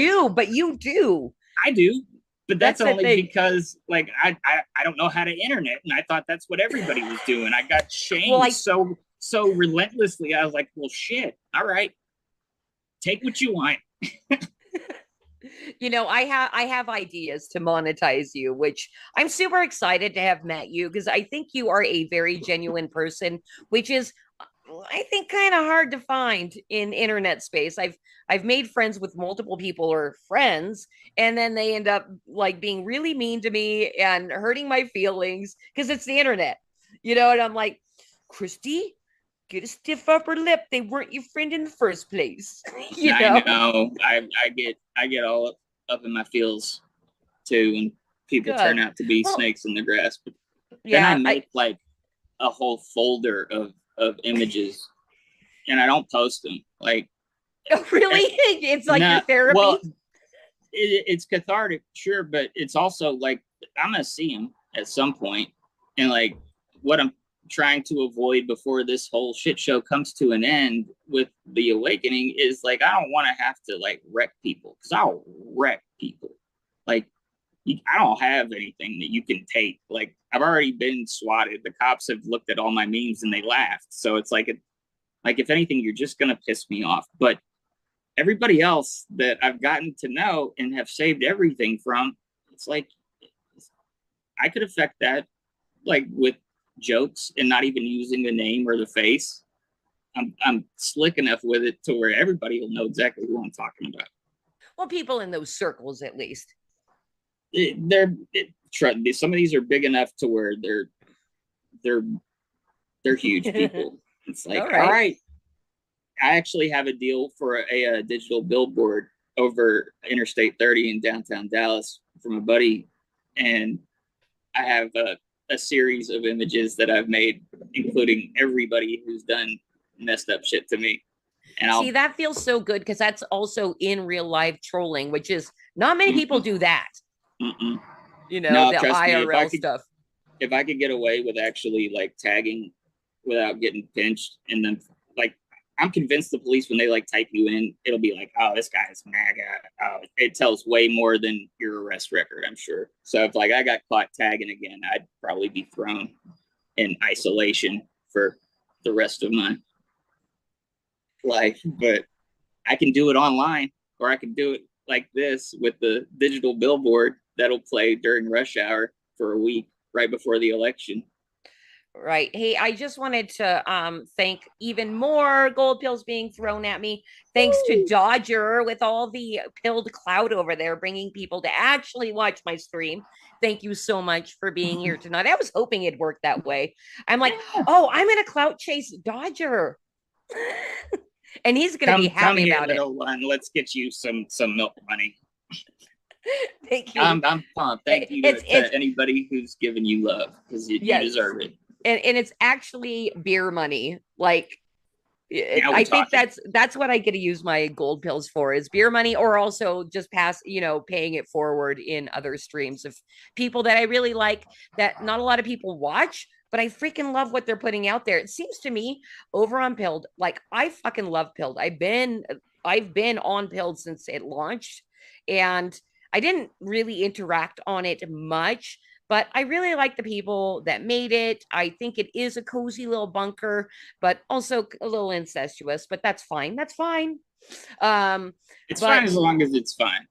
do. I do. But that's only because, like, I don't know how to internet, and I thought that's what everybody was doing. I got shamed so relentlessly. I was like, well, shit. All right, take what you want. You know, I have ideas to monetize you, which I'm super excited to have met you, because I think you are a very genuine person, which is, I think, kind of hard to find in internet space. I've made friends with multiple people or friends, and then they end up like being really mean to me and hurting my feelings because it's the internet, you know. And I'm like, Christy, get a stiff upper lip. They weren't your friend in the first place. You know? I know. I get all up in my feels too, and people turn out to be snakes in the grass. But then I make like a whole folder of images, and I don't post them. Like, oh, really? It's like your therapy? Well, it's cathartic, sure, but it's also like, I'm gonna see them at some point, and like, what I'm trying to avoid before this whole shit show comes to an end with the awakening is, like, I don't want to have to, like, wreck people, because I'll wreck people. Like, I don't have anything that you can take. Like, I've already been swatted. The cops have looked at all my memes and they laughed. So it's like, if anything, you're just going to piss me off. But everybody else that I've gotten to know and have saved everything from, it's like, I could affect that, like, with jokes and not even using the name or the face. I'm slick enough with it to where everybody will know exactly who I'm talking about. Well, people in those circles, at least. Some of these are big enough to where they're huge people. It's like, all right. I actually have a deal for a digital billboard over Interstate 30 in downtown Dallas from a buddy, and I have a series of images that I've made, including everybody who's done messed up shit to me. And see, that feels so good because that's also in real life trolling, which is not many people do that. You know, no, the IRL stuff. If I could get away with actually like tagging without getting pinched, and then like I'm convinced the police, when they like type you in, it'll be like, oh, this guy's MAGA. Oh, it tells way more than your arrest record, I'm sure. So if like I got caught tagging again, I'd probably be thrown in isolation for the rest of my life. But I can do it online, or I can do it like this with the digital billboard that'll play during rush hour for a week right before the election. Right. Hey, I just wanted to thank even more gold pills being thrown at me. Thanks to Dodger with all the pilled clout over there, bringing people to actually watch my stream. Thank you so much for being here tonight. I was hoping it'd work that way. I'm like, oh, I'm in a clout chase Dodger. And he's going to be happy about it. One. Let's get you some milk money. Thank you. I'm pumped. Thank you to anybody who's given you love, because you deserve it. And it's actually beer money. Like, I think that's what I get to use my gold pills for, is beer money, or also just paying it forward in other streams of people that I really like, that not a lot of people watch, but I freaking love what they're putting out there. It seems to me over on Pilled, like I fucking love Pilled. I've been on Pilled since it launched, and I didn't really interact on it much, but I really like the people that made it. I think it is a cozy little bunker, but also a little incestuous, but that's fine. That's fine. It's fine as long as it's fine.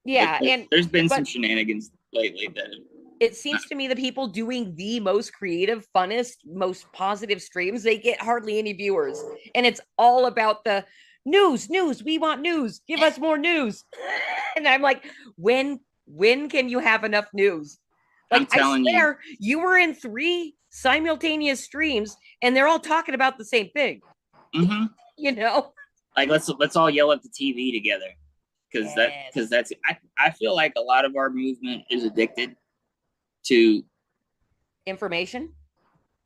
Yeah. There's been some shenanigans lately that it seems to me the people doing the most creative, funnest, most positive streams, they get hardly any viewers. And it's all about the news. We want news. Give us more news. And I'm like, when can you have enough news? Like, I swear, you were in 3 simultaneous streams and they're all talking about the same thing. Mm-hmm. You know? Like, let's all yell at the TV together. Because that's I feel like a lot of our movement is addicted to information.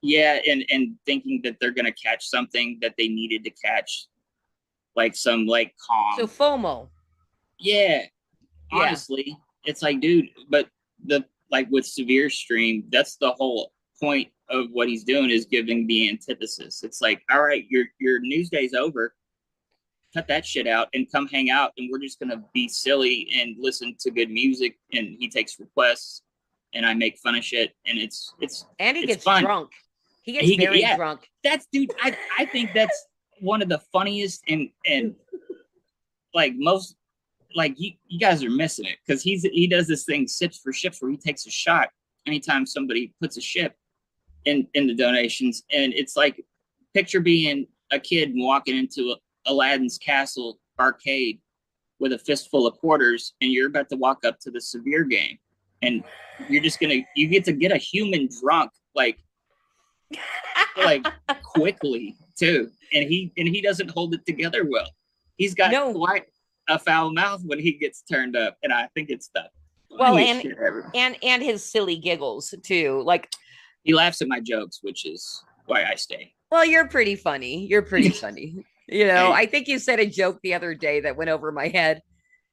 Yeah, and thinking that they're gonna catch something that they needed to catch, like some like calm. So FOMO. Yeah. Honestly, it's like, dude, but like with Severe Stream, that's the whole point of what he's doing, is giving the antithesis. It's like, all right, your news day's over. Cut that shit out and come hang out, and we're just gonna be silly and listen to good music. And he takes requests, and I make fun of shit, and it's gets fun. Drunk. He gets very drunk. That's, dude. I think that's one of the funniest and like most. Like you guys are missing it, because he does this thing, Sips for Ships, where he takes a shot anytime somebody puts a ship in the donations. And it's like, picture being a kid walking into Aladdin's Castle arcade with a fistful of quarters, and you're about to walk up to the Severe game, and you get to get a human drunk like quickly too. And he doesn't hold it together well. He's got quite a foul mouth when he gets turned up, and I think it's the and his silly giggles too. Like, he laughs at my jokes, which is why I stay. Well, you're pretty funny. You know, I think you said a joke the other day that went over my head,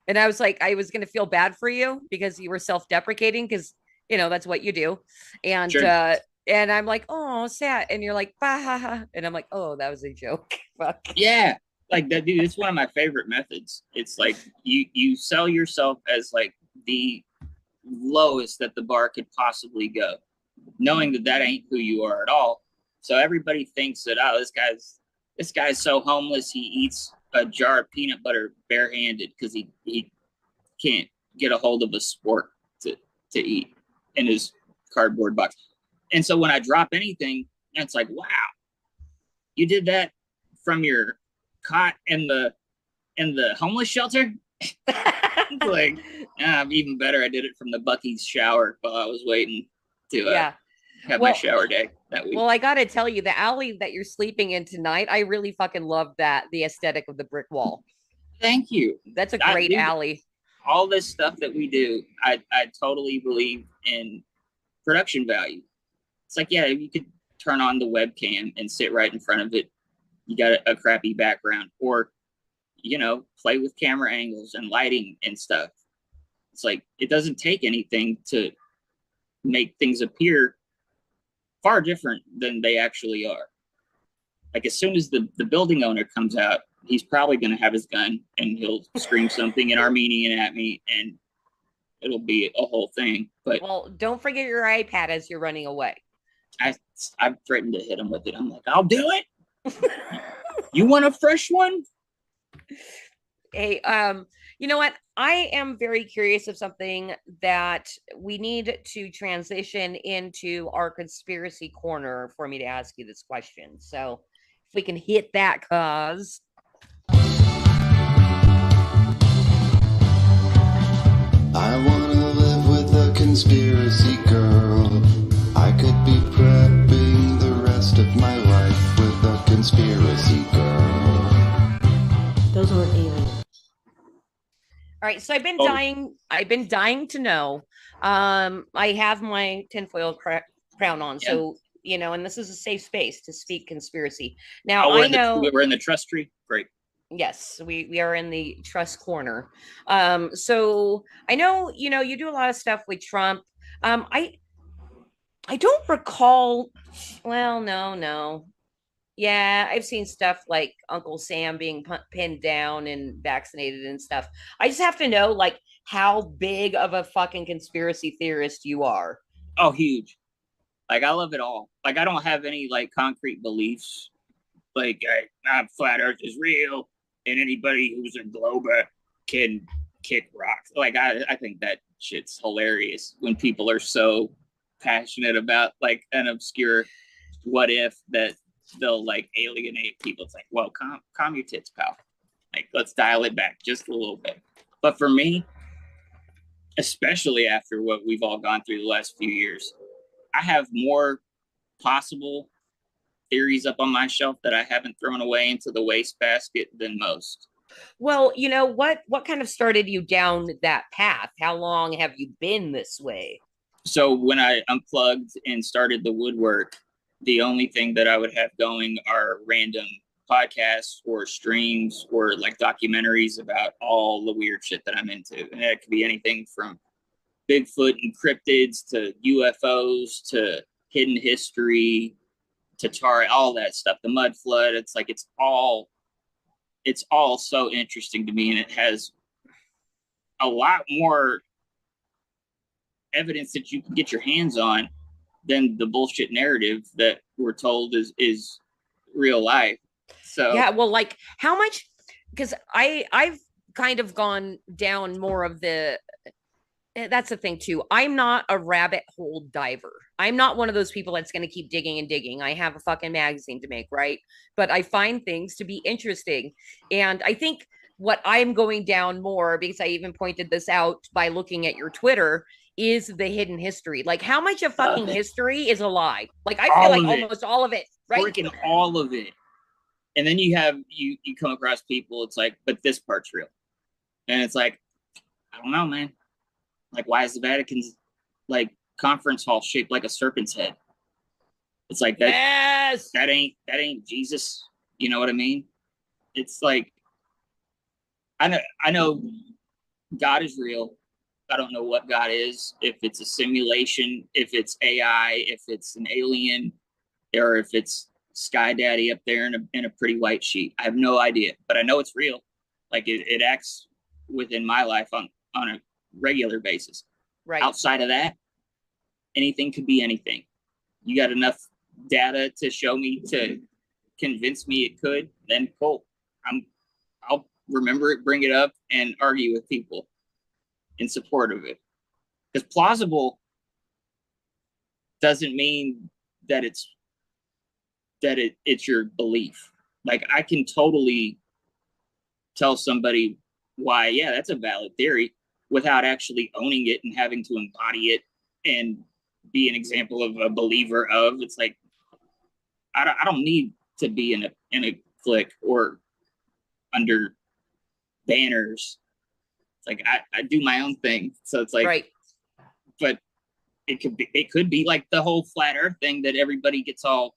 and I was like, I was gonna feel bad for you because you were self-deprecating, because you know that's what you do, and sure. And I'm like, oh, sad, and you're like, bah, ha, ha. And I'm like, oh, that was a joke. Fuck. Yeah. Like that, dude, it's one of my favorite methods. It's like you sell yourself as like the lowest that the bar could possibly go, knowing that ain't who you are at all. So everybody thinks that, oh, this guy's so homeless, he eats a jar of peanut butter barehanded because he can't get a hold of a spork to eat in his cardboard box. And so when I drop anything, it's like, wow, you did that from your cot in the homeless shelter? It's like, even better, I did it from the Bucky's shower while I was waiting to have my shower day that week. Well, I gotta tell you, the alley that you're sleeping in tonight, I really fucking love that, the aesthetic of the brick wall. Thank you. That's a great alley. All this stuff that we do, I totally believe in production value. It's like, yeah, you could turn on the webcam and sit right in front of it. You got a crappy background, or, you know, play with camera angles and lighting and stuff. It's like, it doesn't take anything to make things appear far different than they actually are. Like, as soon as the building owner comes out, he's probably going to have his gun and he'll scream something in Armenian at me, and it'll be a whole thing. But well, don't forget your iPad as you're running away. I've threatened to hit him with it. I'm like, I'll do it. You want a fresh one? Hey, you know what? I am very curious of something that we need to transition into our conspiracy corner for me to ask you this question. So if we can hit that, cause I want to live with a conspiracy girl. I could be prepping the rest of my life with a conspiracy girl. Those weren't aliens. All right, so I've been dying to know. I have my tinfoil crown on, so you know, and this is a safe space to speak conspiracy. Now I know we're in the trust tree. Great. Yes, we are in the trust corner. So I know, you know, you do a lot of stuff with Trump. I don't recall. Well, no. Yeah, I've seen stuff like Uncle Sam being pinned down and vaccinated and stuff. I just have to know, like, how big of a fucking conspiracy theorist you are. Oh, huge. Like, I love it all. Like, I don't have any, like, concrete beliefs. Like, flat Earth is real, and anybody who's a glober can kick rocks. Like, I think that shit's hilarious when people are so passionate about, like, an obscure what if that they'll, like, alienate people. It's like, well, calm your tits, pal. Like, let's dial it back just a little bit. But for me, especially after what we've all gone through the last few years, I have more possible theories up on my shelf that I haven't thrown away into the wastebasket than most. Well, you know, what kind of started you down that path? How long have you been this way? So when I unplugged and started the woodwork, the only thing that I would have going are random podcasts or streams or like documentaries about all the weird shit that I'm into. And it could be anything from Bigfoot and cryptids to UFOs to hidden history to Tara, all that stuff, the mud flood. It's like, it's all so interesting to me. And it has a lot more evidence that you can get your hands on than the bullshit narrative that we're told is real life. So yeah, well, like, how much, because I've kind of gone down more of the, that's the thing too. I'm not a rabbit hole diver. I'm not one of those people that's going to keep digging and digging. I have a fucking magazine to make, right? But I find things to be interesting. And I think what I'm going down more, because I even pointed this out by looking at your Twitter, is the hidden history. Like, how much of fucking history is a lie? Like, I feel like almost all of it, right? Freaking all of it. And then you come across people, it's like, but this part's real. And it's like, I don't know, man. Like, why is the Vatican's, like, conference hall shaped like a serpent's head? It's like, that ain't Jesus. You know what I mean? It's like, I know God is real. I don't know what God is, if it's a simulation, if it's AI, if it's an alien, or if it's Sky Daddy up there in a pretty white sheet. I have no idea, but I know it's real. Like, it acts within my life on a regular basis. Right. Outside of that, anything could be anything. You got enough data to show me, to convince me it could, then cool. I'll remember it, bring it up, and argue with people in support of it. Because plausible doesn't mean that it's your belief. Like, I can totally tell somebody why, yeah, that's a valid theory, without actually owning it and having to embody it and be an example of a believer of. It's like, I don't need to be in a clique or under banners. It's like, I do my own thing. So it's like, Right. but it could be like the whole flat earth thing that everybody gets all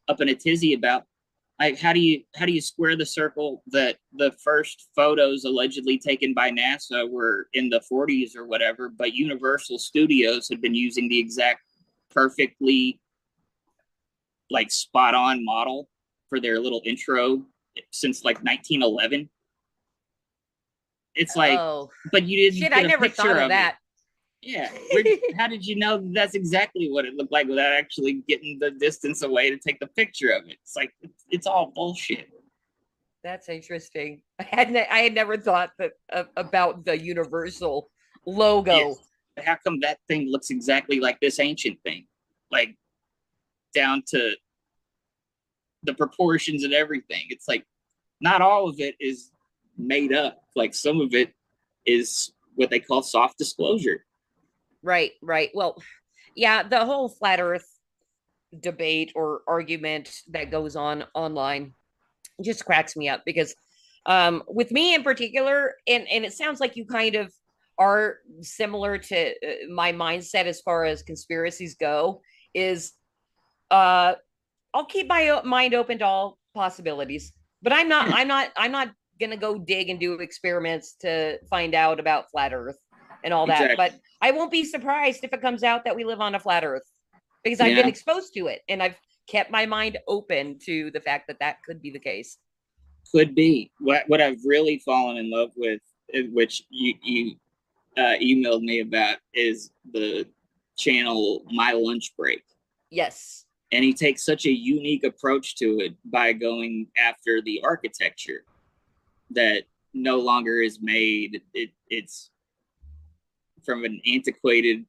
up in a tizzy about. Like, how do you square the circle that the first photos allegedly taken by NASA were in the 40s or whatever, but Universal Studios had been using the exact perfectly like spot on model for their little intro since like 1911? It's like, Oh, but you didn't shit, get I a never picture thought of of that. it. Yeah. How did you know that's exactly what it looked like without actually getting the distance away to take the picture of it? It's like, it's all bullshit. That's interesting. I had never thought that about the Universal logo. Yes. How come that thing looks exactly like this ancient thing? Like, down to the proportions and everything. It's like, not all of it is made up. Like, some of it is what they call soft disclosure. Right, right. Well, yeah, the whole flat earth debate or argument that goes on online just cracks me up because with me in particular, and it sounds like you kind of are similar to my mindset as far as conspiracies go, is I'll keep my mind open to all possibilities, but I'm not gonna go dig and do experiments to find out about flat earth and all that. Exactly. But I won't be surprised if it comes out that we live on a flat earth because I've been exposed to it and I've kept my mind open to the fact that that could be the case. Could be. What I've really fallen in love with, which you emailed me about, is the channel My Lunch Break. Yes. And he takes such a unique approach to it by going after the architecture that no longer is made. It's from an antiquated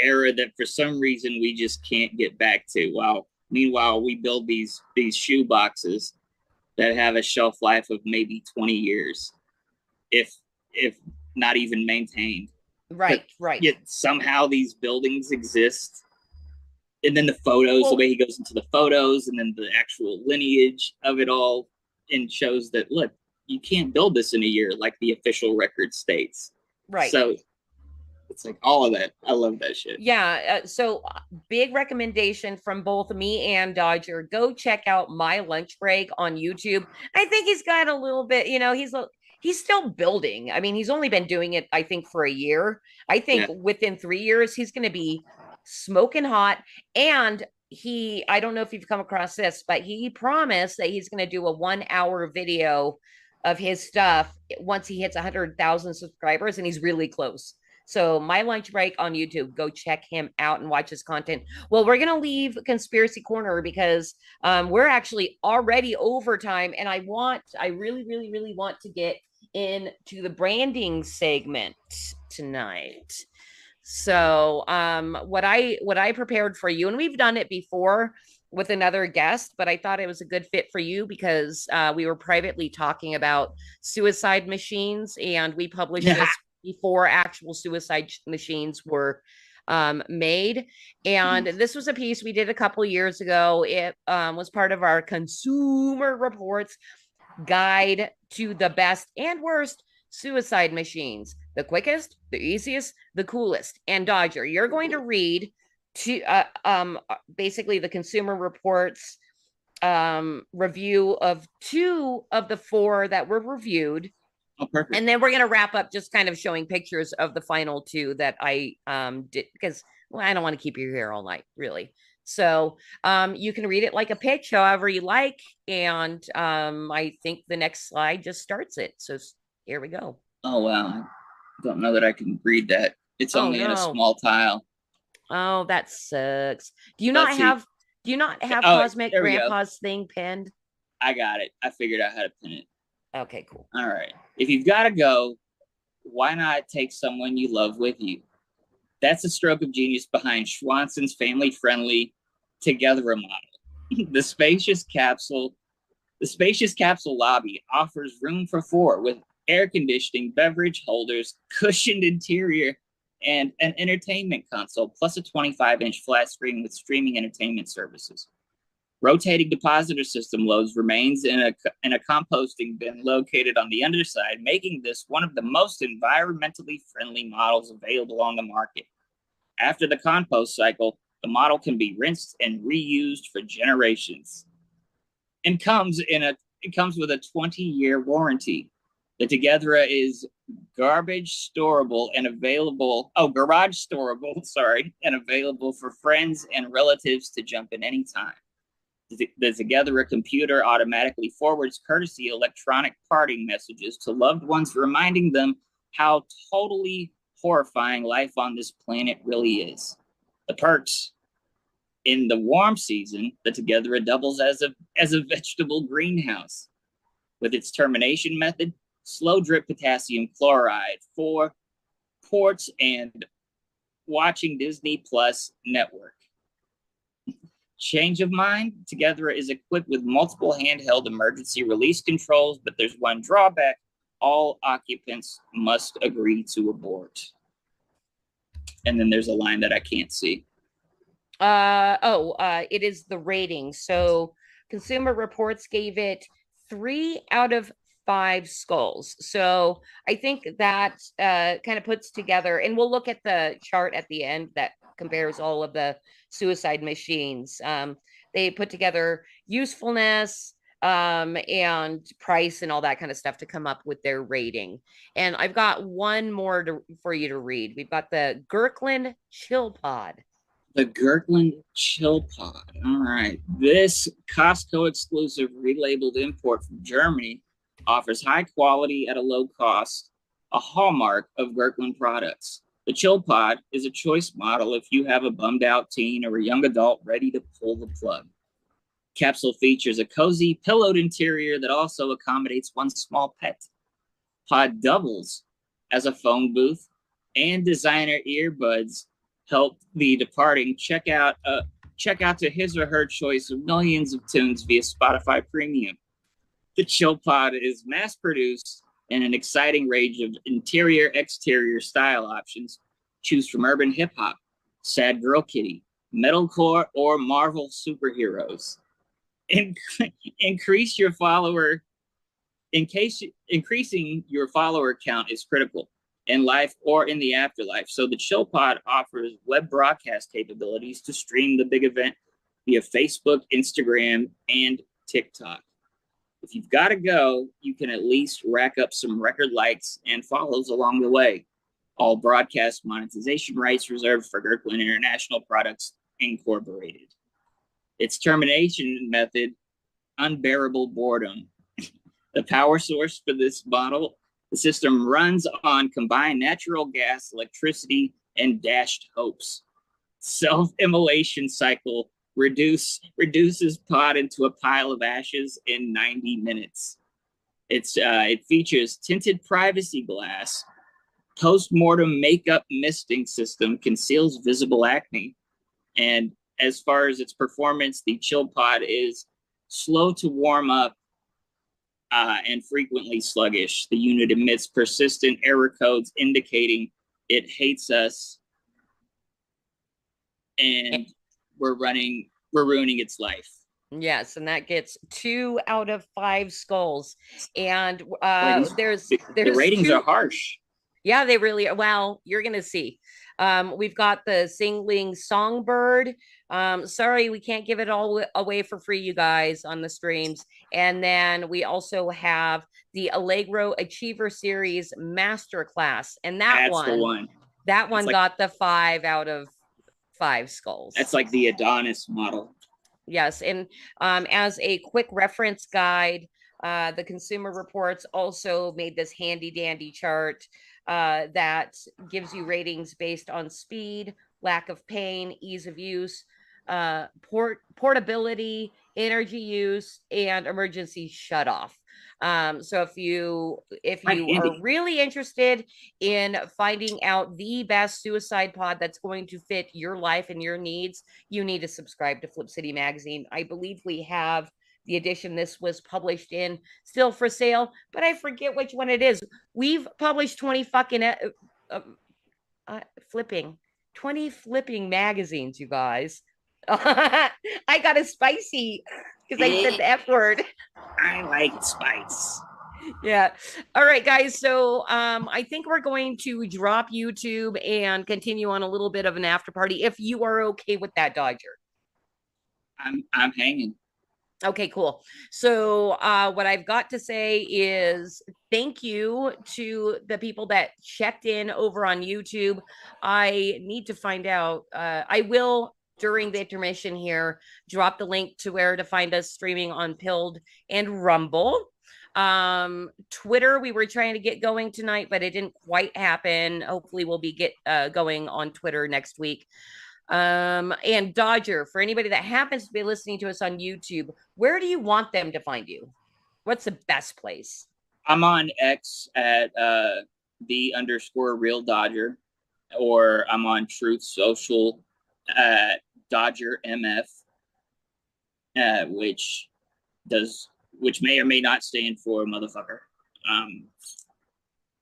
era that for some reason we just can't get back to. While meanwhile we build these shoe boxes that have a shelf life of maybe 20 years, if not even maintained. Right, right. Yet somehow these buildings exist. And then the photos, the way he goes into the photos, and then the actual lineage of it all, and shows that, look, you can't build this in a year like the official record states. Right. So it's like all of that. I love that shit. Yeah. So big recommendation from both me and Dodger. Go check out My Lunch Break on YouTube. I think he's got a little bit, he's still building. I mean, he's only been doing it, I think, for a year. I think within 3 years, he's going to be smoking hot. And I don't know if you've come across this, but he promised that he's going to do a 1 hour video of his stuff once he hits 100,000 subscribers, and he's really close. So My Lunch Break on YouTube, go check him out and watch his content. Well, we're going to leave Conspiracy Corner because we're actually already over time. And I really, really, really want to get into the branding segment tonight. So what I prepared for you, and we've done it before with another guest, but I thought it was a good fit for you because we were privately talking about suicide machines, and we published this before actual suicide machines were made. And this was a piece we did a couple years ago. It was part of our Consumer Reports Guide to the Best and Worst Suicide Machines. The quickest, the easiest, the coolest. And Dodger, you're going to read basically the Consumer Reports review of 2 of the 4 that were reviewed. Oh, perfect. And then we're going to wrap up just kind of showing pictures of the final 2 that I did, because I don't want to keep you here all night, really. So you can read it like a pitch, however you like. And I think the next slide just starts it. So here we go. Oh, wow. I don't know that I can read that. It's only in a small tile. Oh, that sucks. Do you not have Cosmic Grandpa's thing pinned? I got it. I figured out how to pin it. Okay, cool. All right. If you've got to go, why not take someone you love with you? That's a stroke of genius behind Schwanson's family-friendly Together model. The spacious capsule lobby offers room for four with air conditioning, beverage holders, cushioned interior, and an entertainment console, plus a 25-inch flat screen with streaming entertainment services. Rotating depositor system loads remains in a composting bin located on the underside, making this one of the most environmentally friendly models available on the market. After the compost cycle, the model can be rinsed and reused for generations, and comes with a 20-year warranty. The Togethera is garage storable, and available for friends and relatives to jump in anytime. The Togethera computer automatically forwards courtesy electronic parting messages to loved ones, reminding them how totally horrifying life on this planet really is. The perks. In the warm season, the Togethera doubles as a vegetable greenhouse. With its termination method, slow drip potassium chloride for ports and watching Disney Plus network. Change of mind, Togethera is equipped with multiple handheld emergency release controls, but there's one drawback. All occupants must agree to abort. And then there's a line that I can't see. It is the rating. So Consumer Reports gave it 3 out of 5 skulls. So I think that kind of puts together, and we'll look at the chart at the end that compares all of the suicide machines. They put together usefulness and price and all that kind of stuff to come up with their rating. And I've got one more for you to read. We've got the Gurkland Chill Pod. The Gurkland Chill Pod. All right. This Costco exclusive relabeled import from Germany offers high quality at a low cost, a hallmark of Gurkland products. The Chill Pod is a choice model if you have a bummed out teen or a young adult ready to pull the plug. Capsule features a cozy pillowed interior that also accommodates one small pet. Pod doubles as a phone booth, and designer earbuds help the departing check out to his or her choice of millions of tunes via Spotify Premium. The Chill Pod is mass-produced in an exciting range of interior-exterior style options. Choose from urban hip-hop, sad girl kitty, metalcore, or Marvel superheroes. Increasing your follower count is critical in life or in the afterlife. So the Chill Pod offers web broadcast capabilities to stream the big event via Facebook, Instagram, and TikTok. If you've got to go, you can at least rack up some record likes and follows along the way. All broadcast monetization rights reserved for Gurkland International Products Incorporated. Its termination method, unbearable boredom. The power source for this model, the system runs on combined natural gas, electricity, and dashed hopes. Self-immolation cycle reduces pod into a pile of ashes in 90 minutes. It features tinted privacy glass, post-mortem makeup misting system, conceals visible acne, and as far as its performance, the Chill Pod is slow to warm up and frequently sluggish. The unit emits persistent error codes indicating it hates us, and we're ruining its life. Yes, and that gets 2 out of 5 skulls. And there's the ratings are harsh. Yeah, they really are. Well, you're gonna see. We've got the Singling Songbird. Sorry, we can't give it all away for free, you guys, on the streams. And then we also have the Allegro Achiever Series Masterclass, and that one got the 5 out of 5 skulls. That's like the Adonis model. Yes, and as a quick reference guide, the Consumer Reports also made this handy dandy chart that gives you ratings based on speed, lack of pain, ease of use, portability, energy use, and emergency shut off. So if you Handy. are really interested in finding out the best suicide pod that's going to fit your life and your needs, you need to subscribe to Flip City Magazine. I believe we have the edition this was published in still for sale, but I forget which one it is. We've published 20 fucking flipping 20 flipping magazines, you guys. I got a spicy because I said the F word. I like spice. Yeah. All right, guys. So I think we're going to drop YouTube and continue on a little bit of an after party if you are okay with that, Dodger. I'm hanging. Okay, cool. So what I've got to say is thank you to the people that checked in over on YouTube. I need to find out. I will, during the intermission here, drop the link to where to find us streaming on Pilled and Rumble. Twitter, we were trying to get going tonight, but it didn't quite happen. Hopefully we'll be going on Twitter next week. And Dodger, for anybody that happens to be listening to us on YouTube, where do you want them to find you? What's the best place? I'm on X at _real Dodger, or I'm on Truth Social at Dodger MF, which may or may not stand for motherfucker.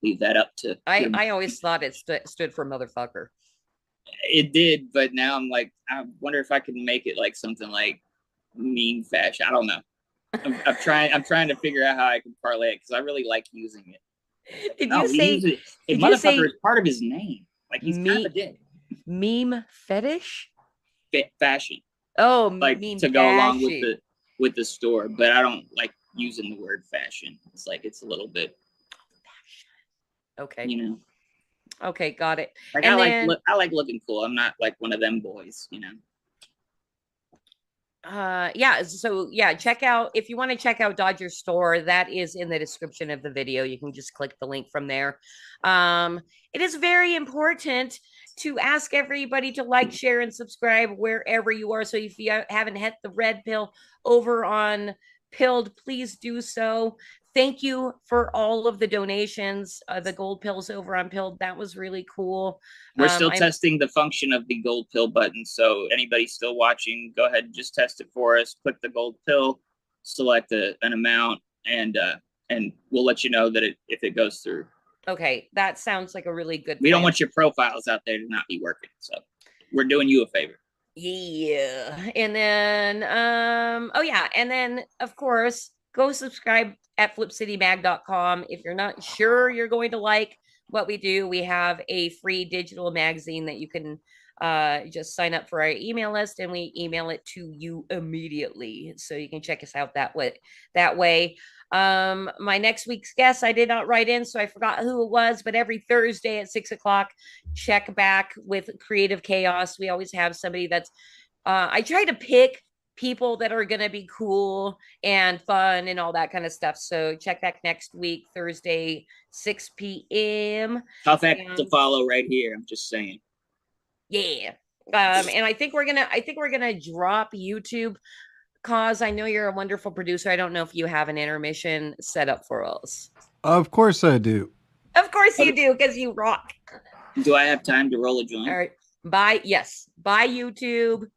Leave that up to. I always thought it stood for motherfucker. It did, but now I'm like, I wonder if I can make it like something like meme fashion. I don't know. I'm trying to figure out how I can parlay it because I really like using it. Did you say motherfucker is part of his name? Like he's kind of dead. Meme fetish? Fashion. Oh, like meme to go along with the store, but I don't like using the word fashion. It's like it's a little bit. Okay. You know. Okay, got it. Like I like looking cool. I'm not like one of them boys, you know. Yeah, so yeah, check out if you want to check out Dodger's store, that is in the description of the video. You can just click the link from there. It is very important to ask everybody to like, share, and subscribe wherever you are. So if you haven't hit the red pill over on Pilled, please do so. Thank you for all of the donations, the gold pills over on Pilled. That was really cool. We're still testing the function of the gold pill button. So anybody still watching, go ahead and just test it for us. Click the gold pill, select an amount, and we'll let you know that if it goes through. Okay, that sounds like a really good We don't want your profiles out there to not be working. So we're doing you a favor. Yeah. And then oh yeah, and then of course go subscribe at flipcitymag.com. If you're not sure you're going to like what we do, we have a free digital magazine that you can just sign up for our email list and we email it to you immediately. So you can check us out that way. My next week's guest, I did not write in, so I forgot who it was, but every Thursday at 6:00, check back with Creative Chaos. We always have somebody that's, I try to pick people that are going to be cool and fun and all that kind of stuff. So check back next week, Thursday, 6 p.m. Tough act to follow right here. I'm just saying. Yeah. And I think we're gonna drop YouTube. Cause I know you're a wonderful producer. I don't know if you have an intermission set up for us. Of course I do. Of course you do, because you rock. Do I have time to roll a joint? All right. Bye. Yes. Bye, YouTube.